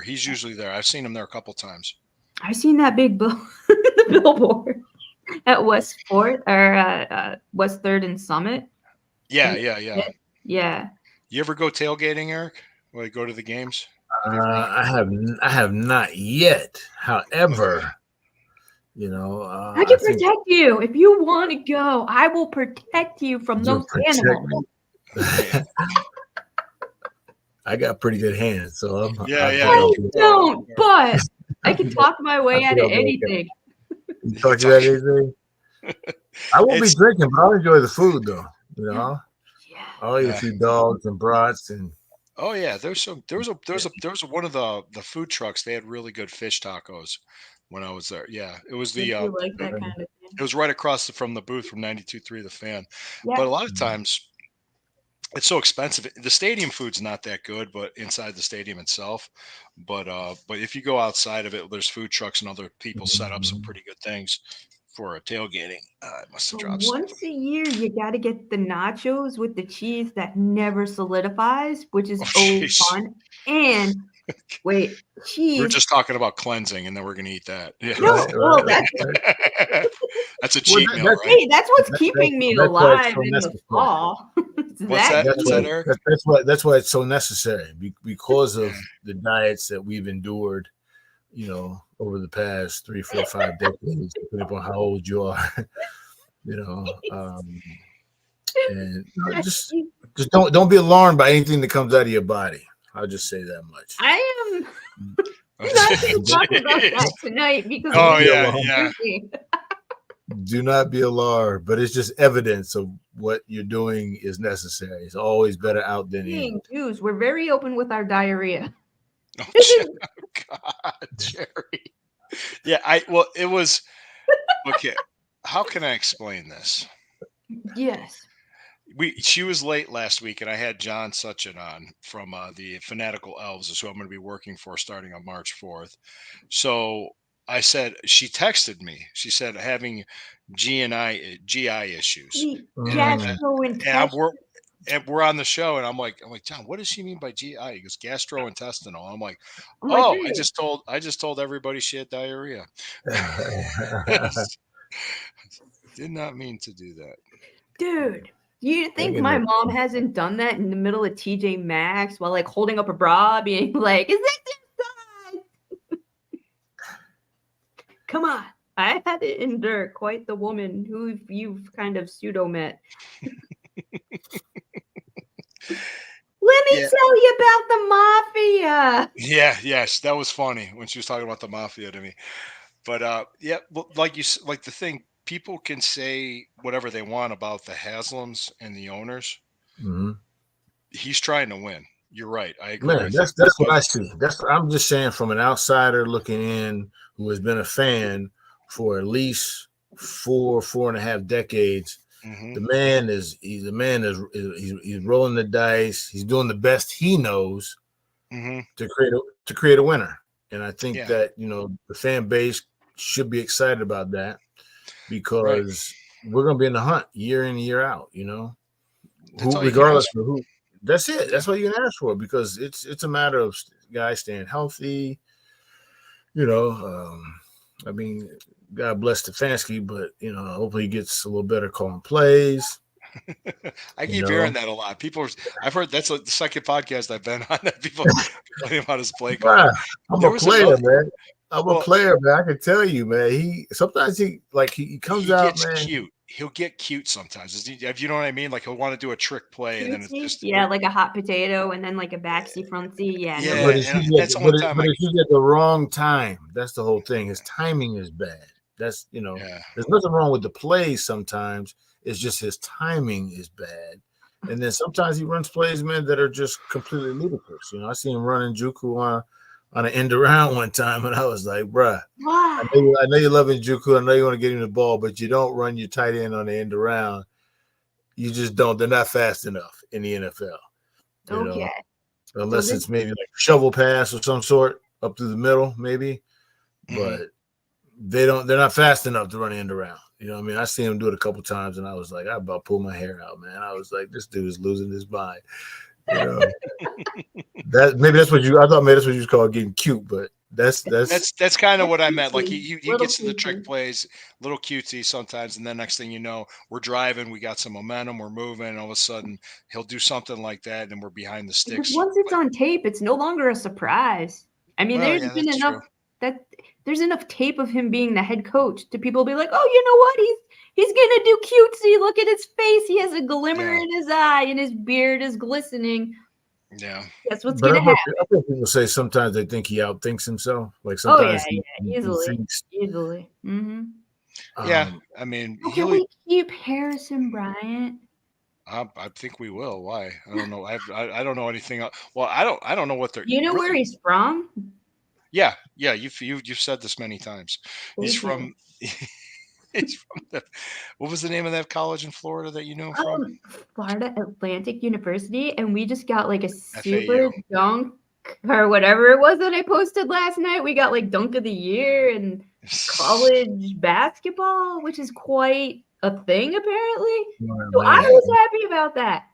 he's usually there. I've seen him there a couple times. I've seen that big the billboard at West 4th or West 3rd and Summit. Yeah. You ever go tailgating, Eric? Will you go to the games? I have not yet. However, I can protect you. If you want to go, I will protect you from those animals. I got pretty good hands, so I don't, but I can talk my way out of anything. You talk you out of anything? I won't be drinking, but I'll enjoy the food, though. I'll eat a few dogs and brats and. Oh yeah, there was one of the food trucks. They had really good fish tacos when I was there. Yeah, it was like that kind of thing. It was right across from the booth from 92.3 The Fan. Yeah. But a lot of times it's so expensive. The stadium food's not that good, but inside the stadium itself. But if you go outside of it, there's food trucks and other people set up some pretty good things for a tailgating. I must have dropped once a year, you got to get the nachos with the cheese that never solidifies, which is always fun. And wait, cheese. We're just talking about cleansing, and then we're going to eat that. Yeah. No, that's a cheat meal, right? Hey, that's what's keeping me alive in the fall. What's that, Eric? That's why it's so necessary because of the diets that we've endured. Over the past 3, 4, 5 decades, depending upon how old you are, and just don't be alarmed by anything that comes out of your body. I'll just say that much. I am not talking about that tonight because do not be alarmed, but it's just evidence of what you're doing is necessary. It's always better out than in. We're very open with our diarrhea. Oh, God, Jerry. Yeah, it was okay. How can I explain this? Yes. She was late last week, and I had John Suchin on from the Fanatical Elves, is who I'm going to be working for starting on March 4th. So I said, she texted me. She said having GI issues. And we're on the show, and I'm like, John, what does she mean by GI? He goes, gastrointestinal. I'm like, I just told everybody she had diarrhea. Did not mean to do that. Dude, you think my mom hasn't done that in the middle of TJ Maxx while holding up a bra, being like, is that inside? Come on. I had to endure quite the woman who you've kind of pseudo met. Let me tell you about the mafia. Yeah, yes, that was funny when she was talking about the mafia to me. But like the thing, people can say whatever they want about the Haslams and the owners. Mm-hmm. He's trying to win. You're right. I agree. Man, that's what I see. I'm just saying from an outsider looking in who has been a fan for at least 4.5 decades. Mm-hmm. The man is rolling the dice. He's doing the best he knows to create a winner. And I think that the fan base should be excited about that because we're going to be in the hunt year in, year out. Regardless of who. That's it. That's what you can ask for because it's a matter of guys staying healthy. I mean, God bless Stefanski, but hopefully he gets a little better calling plays. I You keep hearing know, that a lot. I've heard that's the second podcast I've been on that people complaining about his play bruh, calling. I'm There a was player, another. man. I'm a Well, player, man. I can tell you, man. He sometimes he comes he out, gets man. cute. He'll get cute sometimes. If you know what I mean, like he'll want to do a trick play, and then it's Cutesy? just Yeah, like a hot potato and then like a backsy frontsy. Yeah, no But yeah, good. it's and usually that's the only time but I it's usually at the wrong time. That's the whole thing. His timing is bad. That's yeah. there's nothing wrong with the play sometimes. It's just his timing is bad. And then sometimes he runs plays, man, that are just completely ludicrous. I see him running Juku on an end around one time, and I was like, bruh, Why? I know you love Juku. I know you want to get him the ball, but you don't run your tight end on the end around. You just don't. They're not fast enough in the NFL. You know, Okay. So unless this it's maybe like shovel pass of some sort up through the middle, maybe. Mhm. But they're not fast enough to run end around. You know what I mean? I seen him do it a couple times, and I was like, I about pulled my hair out, man. I was like, this dude is losing his mind. You know, I thought maybe that's what you call getting cute, but that's That's kind of that's what I meant. Like cutesy. he Little gets to the trick cutesy. plays, little cutesy sometimes, and then next thing you know, we're driving, we got some momentum, we're moving, and all of a sudden he'll do something like that, and we're behind the Because sticks. once it's Like, on tape, it's no longer a surprise. I mean, well, there's yeah, been that's enough true. that there's enough tape of him being the head coach to people be like, oh, you know what? He's gonna do cutesy. Look at his face. He has a glimmer Yeah, in his eye, and his beard is glistening. yeah, That's what's But gonna happen. I bet people say sometimes they think he outthinks himself. Like Oh yeah, sometimes yeah, he easily, thinks easily. yeah. um, I mean, Oh, can we keep Harrison Bryant? I think we will. Why? I don't know. I don't know anything else. Well, I don't know what they're You know where really. he's from? Yeah, yeah. You've said this many times. He's Thank you. from. He's from what was the name of that college in Florida that you knew him from? Florida Atlantic University, and we just got like a FAU. super dunk or whatever it was that I posted last night. We got like dunk of the year and college basketball, which is quite a thing apparently. So I Yeah. was happy about that.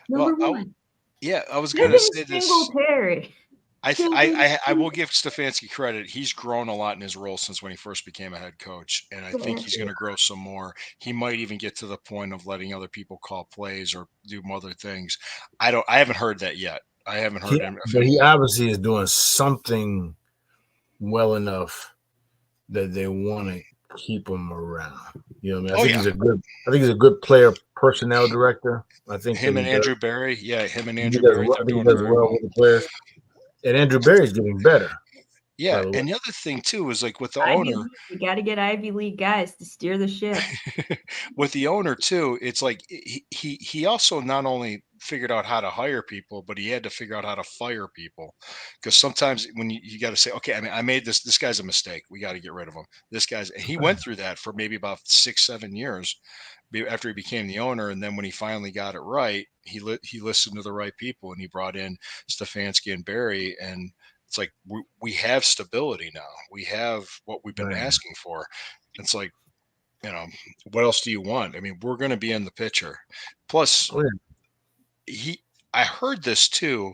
Well, Number one, yeah, I was gonna Devin say this. Singletary. I will give Stefanski credit. He's grown a lot in his role since when he first became a head coach, and I think he's going to grow some more. He might even get to the point of letting other people call plays or do other things. I haven't heard that yet. I haven't heard him. If but any, he obviously is doing something well enough that they want to keep him around. You know what I mean? oh yeah, I think he's a good player personnel director. I think that him and Andrew Barry. Yeah, him and Andrew Barry. I They're think he doing does very well well. with the players. And Andrew Barry's getting better, by Yeah, the way. and the other thing too is like with the Ivy owner. League. You got to get Ivy League guys to steer the ship. With the owner too, it's like he also not only figured out how to hire people, but he had to figure out how to fire people. Because sometimes when you got to say, okay, I mean, I made this guy's a mistake. We got to get rid of him. This guy's and he went through that for maybe about 6-7 years after he became the owner, and then when he finally got it right, he listened to the right people and he brought in Stefanski and Barry, and it's like we have stability now. We have what we've been Man. asking for. It's like, you know, what else do you want? I mean, we're going to be in the picture. Plus, Oh, yeah. I heard this too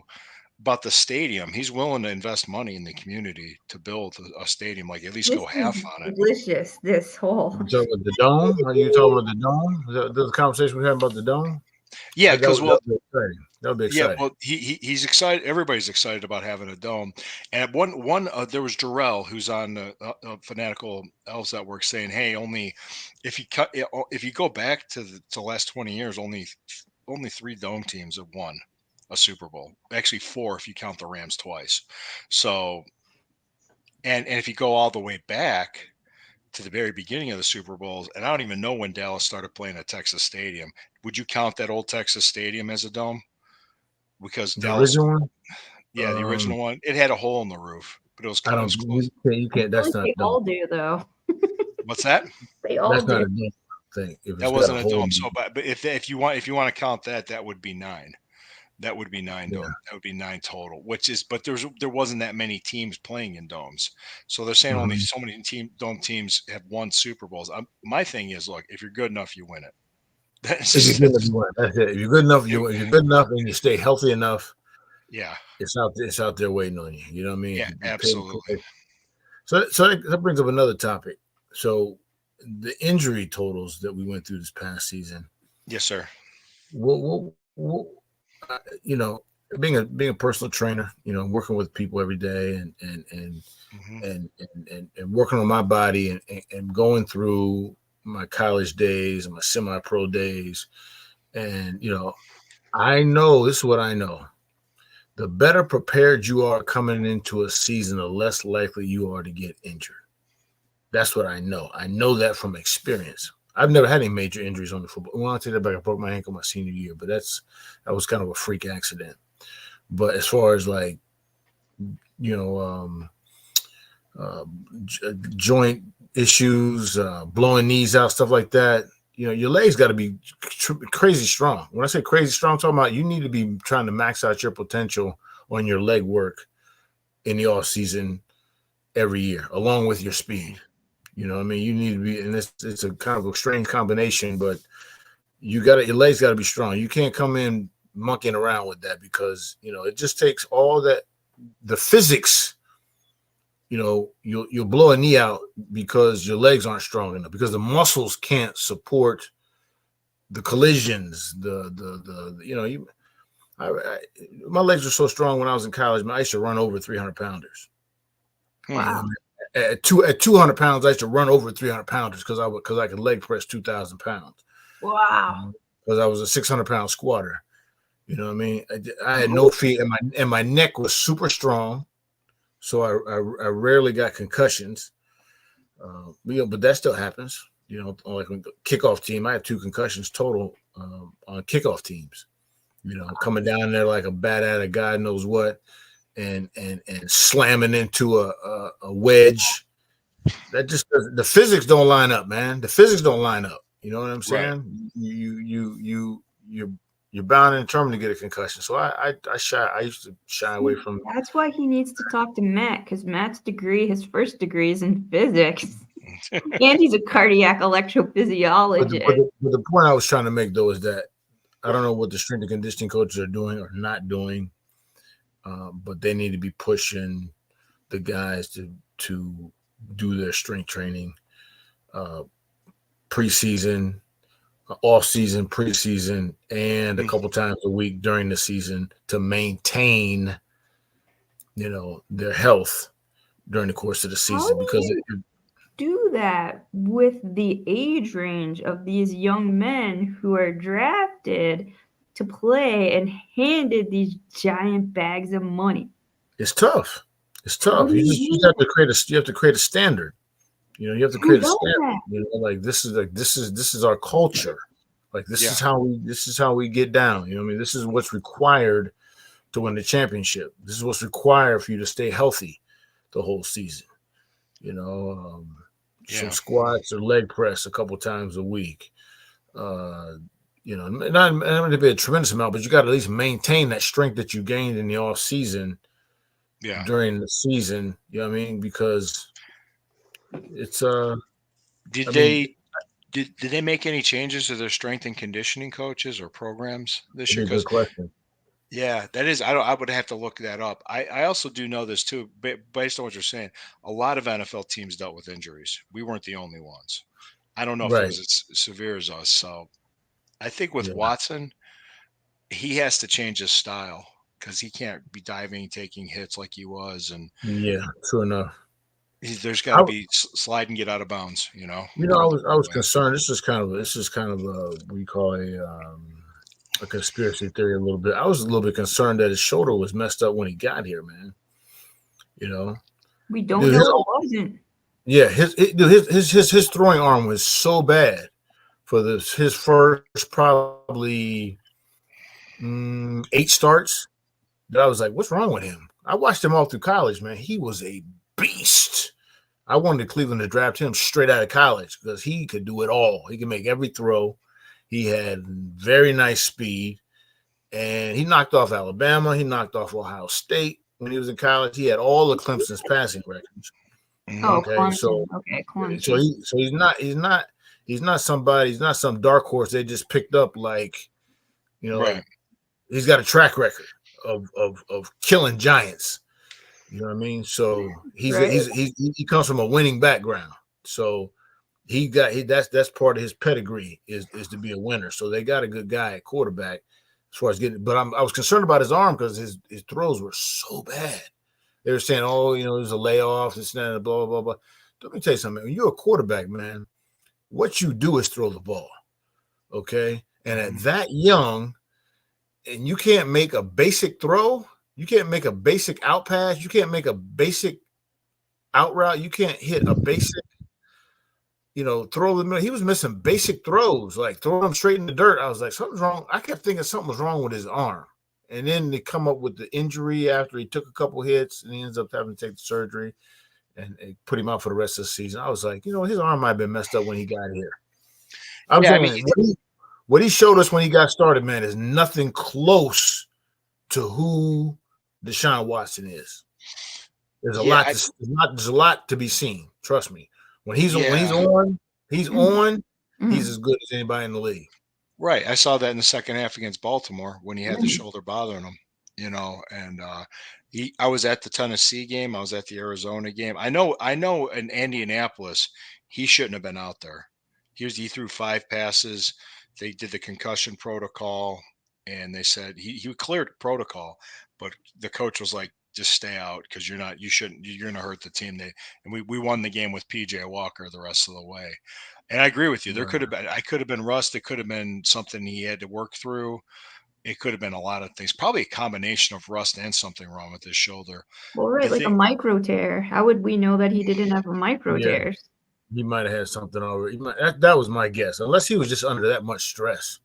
about the stadium. He's willing to invest money in the community to build a stadium, like at least This go is half on it. delicious. This whole. You talking about the dome? Are you talking about the dome? There's a conversation we had about the dome. Yeah, That because would be exciting. That would be yeah, exciting. well, he's excited. Everybody's excited about having a dome. And at one there was Jarrell, who's on the Fanatical Elves Network, saying, "Hey, only if you go back to the last 20 years, only 3 dome teams have won a Super Bowl. Actually, 4 if you count the Rams twice. So, and if you go all the way back to the very beginning of the Super Bowls, and I don't even know when Dallas started playing at Texas Stadium. Would you count that old Texas Stadium as a dome? Because The Dallas, original one? yeah, the original one, it had a hole in the roof, but I it don't. was close. You I can't. feel That's like not they dome. all do, though. What's that? They all That's not do. a dome thing. If That it's got a wasn't a hole. dome. So, but if you want to count that, that would be 9. That would be 9 Yeah. dome. That would be 9 total. Which is, but there wasn't that many teams playing in domes. So they're saying only Mhm. so many dome teams have won Super Bowls. My thing is, look, if you're good enough, you win it. That's If you're just, good enough, you win. That's it. If you're good enough, if you're good enough and you stay healthy enough, yeah, it's out there. It's out there waiting on you. You know what I mean? yeah, If you pay the absolutely. price. So that brings up another topic. So the injury totals that we went through this past season, Yes, sir. What you know, being a personal trainer, working with people every day Hmm. and working on my body and going through my college days and my semi-pro days, and I know this is what I know. The better prepared you are coming into a season, the less likely you are to get injured. That's what I know. I know that from experience. I've never had any major injuries on the football. Well, I'll take that back. I broke my ankle my senior year, but that was kind of a freak accident. But as far as like you know, uh, joint issues, blowing knees out, stuff like that, your legs got to be crazy strong. When I say crazy strong, I'm talking about you need to be trying to max out your potential on your leg work in the off season every year, along with your speed. You know what I mean? You need to be, and it's a kind of a strange combination, but your legs got to be strong. You can't come in monkeying around with that because it just takes all that the physics. You'll blow a knee out because your legs aren't strong enough because the muscles can't support the collisions. My legs were so strong when I was in college. Man, I used to run over 300 pounders. Hmm. You know, Wow. at 200 pounds, I used to run over 300 pounders because I could leg press 2,000 pounds. Wow. Because I was a 600-pound squatter. You know what I mean? I had no Oh, feet, and my neck was super strong, so I rarely got concussions. But that still happens. Like when kickoff team, I had 2 concussions total on kickoff teams. Coming down there like a bat out of God knows what, and slamming into a wedge. That just the physics don't line up, man. The physics don't line up. You know what I'm Right. saying? You're bound and determined to get a concussion. So I used to shy away see, from. that's why he needs to talk to Matt, because Matt's degree, his first degree is in physics. And he's a cardiac electrophysiologist. But the point I was trying to make though is that I don't know what the strength and conditioning coaches are doing or not doing, but they need to be pushing the guys to do their strength training uh, preseason, off season, preseason, and a couple times a week during the season to maintain, their health during the course of the How season do because you do that with the age range of these young men who are drafted to play and handed these giant bags of money? it's tough. It's How tough. do you You do have to create a standard. You have to that? Who create a does standard. that? Like this is our culture. Like Yeah. this is how we get down. I mean, this is what's required to win the championship. This is what's required for you to stay healthy the whole season. Some Yeah. squats or leg press a couple times a week. Uh, not to be a tremendous amount, but you got to at least maintain that strength that you gained in the off season Yeah. during the season. You know what I mean? Because it's Did I mean, they did they make any changes to their strength and conditioning coaches or programs this it'd year? be a good Because question. yeah, that is. I don't. I would have to look that up. I also do know this too, based on what you're saying. A lot of NFL teams dealt with injuries. We weren't the only ones. I don't know if it Right. was as severe as us. So I think with Yeah. Watson, he has to change his style because he can't be diving, taking hits like he was, and Yeah. True enough. there's got to I, be slide and get out of bounds. I Put it was that way. concerned. This is kind of what you call a conspiracy theory a little bit. I was a little bit concerned that his shoulder was messed up when he got here, man. You know, We don't dude, know it wasn't. yeah, his throwing arm was so bad for his first probably 8 starts that I was like, what's wrong with him? I watched him all through college, man. He was a beast. I wanted Cleveland to draft him straight out of college because he could do it all. He could make every throw. He had very nice speed, and he knocked off Alabama. He knocked off Ohio State when he was in college. He had all of Clemson's passing records. Hmm. Oh, Okay, Clemson. Okay, Clemson. he's not somebody. He's not some dark horse they just picked up like Right. he's got a track record of killing giants. You know what I mean? So Right? he comes from a winning background. So that's part of his pedigree is to be a winner. So they got a good guy at quarterback as far as getting. But I was concerned about his arm because his throws were so bad. They were saying, "Oh, there's a layoff, this and that, blah blah blah." Let me tell you something. When you're a quarterback, man, what you do is throw the ball. Okay, and at that young, and you can't make a basic throw, you can't make a basic out pass, you can't make a basic out route, you can't hit a basic, throw the middle. He was missing basic throws, like throwing them straight in the dirt. I was like, something's wrong. I kept thinking something was wrong with his arm. And then they come up with the injury after he took a couple hits and he ends up having to take the surgery and put him out for the rest of the season. I was like, his arm might have been messed up when he got here. I'm saying what he showed us when he got started, man, is nothing close to who Deshaun Watson is. There's a lot. There's a lot to be seen. Trust me. When he's on, he's as good as anybody in the league. Right. I saw that in the second half against Baltimore when he had the shoulder bothering him. And I was at the Tennessee game. I was at the Arizona game. I know in Indianapolis, he shouldn't have been out there. He threw 5 passes. They did the concussion protocol, and they said he cleared protocol, but the coach was like, just stay out because you're going to hurt the team. We won the game with PJ Walker the rest of the way. And I agree with you. I could have been rust. It could have been something he had to work through. It could have been a lot of things, probably a combination of rust and something wrong with his shoulder. Well, right, like a micro tear. How would we know that he didn't have a micro tears? He might have had something already. That was my guess, unless he was just under that much stress.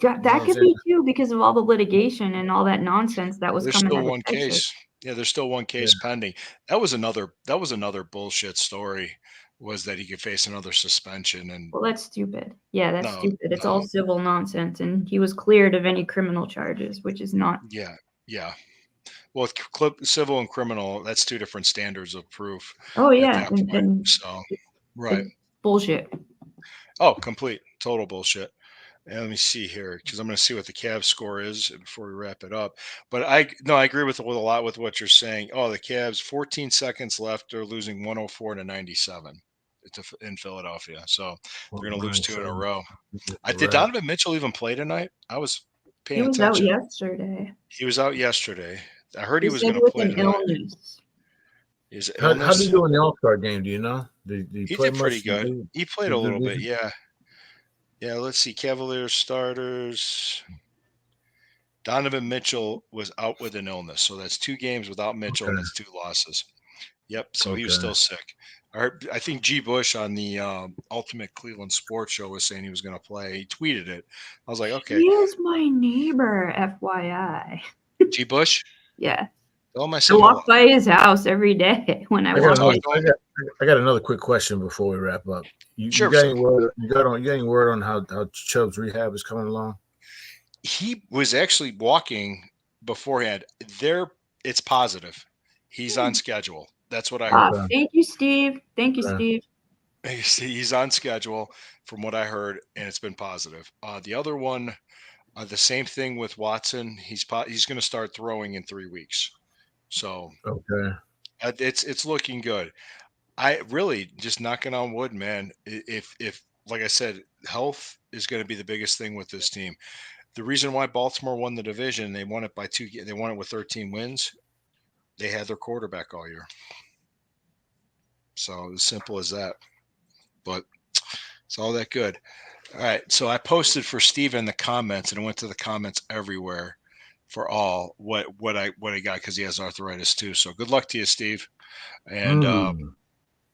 That could be too, because of all the litigation and all that nonsense that was coming. There's still one case. Yeah, there's still one case pending. That was another bullshit story. Was that he could face another suspension? And well, that's stupid. Yeah, that's stupid. It's all civil nonsense, and he was cleared of any criminal charges, which is not. Yeah. Well, civil and criminal, that's 2 different standards of proof. Oh yeah, and so right, bullshit. Oh, complete total bullshit. And let me see here because I'm going to see what the Cavs score is before we wrap it up. But I agree with a lot with what you're saying. Oh, the Cavs, 14 seconds left. They're losing 104-97 in Philadelphia. So they're going to lose 2 in a row. Did Donovan Mitchell even play tonight? I was paying attention. He was out yesterday. He was out yesterday. I heard he was going to play tonight. How did he do in the All-Star game? Do you know? He did pretty good. He played a little bit, yeah. Yeah, let's see. Cavaliers starters. Donovan Mitchell was out with an illness. So that's 2 games without Mitchell, and that's 2 losses. Yep, so he was still sick. I think G. Bush on the Ultimate Cleveland Sports Show was saying he was going to play. He tweeted it. I was like, okay. He is my neighbor, FYI. G. Bush? Yeah. Oh, my I walk by his house every day when I walk. I got another quick question before we wrap up. You got any word on how Chubb's rehab is coming along? He was actually walking beforehand. It's positive. He's on schedule. That's what I heard. Thank you, Steve. Steve. He's on schedule from what I heard, and it's been positive. The other one, the same thing with Watson. He's going to start throwing in 3 weeks. So it's looking good. I really just knocking on wood, man. If like I said, health is going to be the biggest thing with this team. The reason why Baltimore won the division, they won it by 2. They won it with 13 wins. They had their quarterback all year. So as simple as that. But it's all that good. All right. So I posted for Steve in the comments, and it went to the comments everywhere for all what I got because he has arthritis too. So good luck to you, Steve. And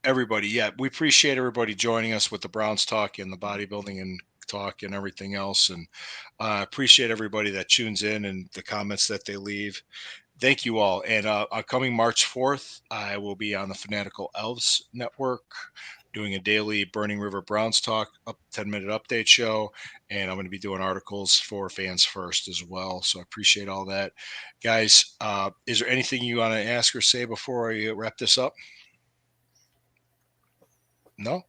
everybody, we appreciate everybody joining us with the Browns talk and the bodybuilding and talk and everything else. And appreciate everybody that tunes in and the comments that they leave. Thank you all. And coming March 4th, I will be on the Fanatical Elves Network doing a daily Burning River Browns talk, 10-minute update show. And I'm going to be doing articles for Fans First as well. So I appreciate all that. Guys, is there anything you want to ask or say before I wrap this up? No?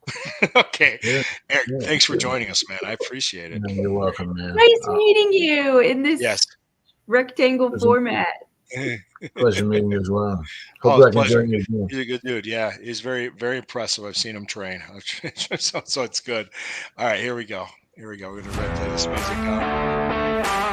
Okay. Yeah, Eric, thanks for joining us, man. I appreciate it. You're welcome, man. Nice meeting you in this yes. rectangle format. Pleasure meeting you as well. Oh, Hopefully it's a I can pleasure. join you again. He's a good dude. Yeah, he's very, very impressive. I've seen him train. So it's good. All right, here we go. Here we go. We're gonna play this music now.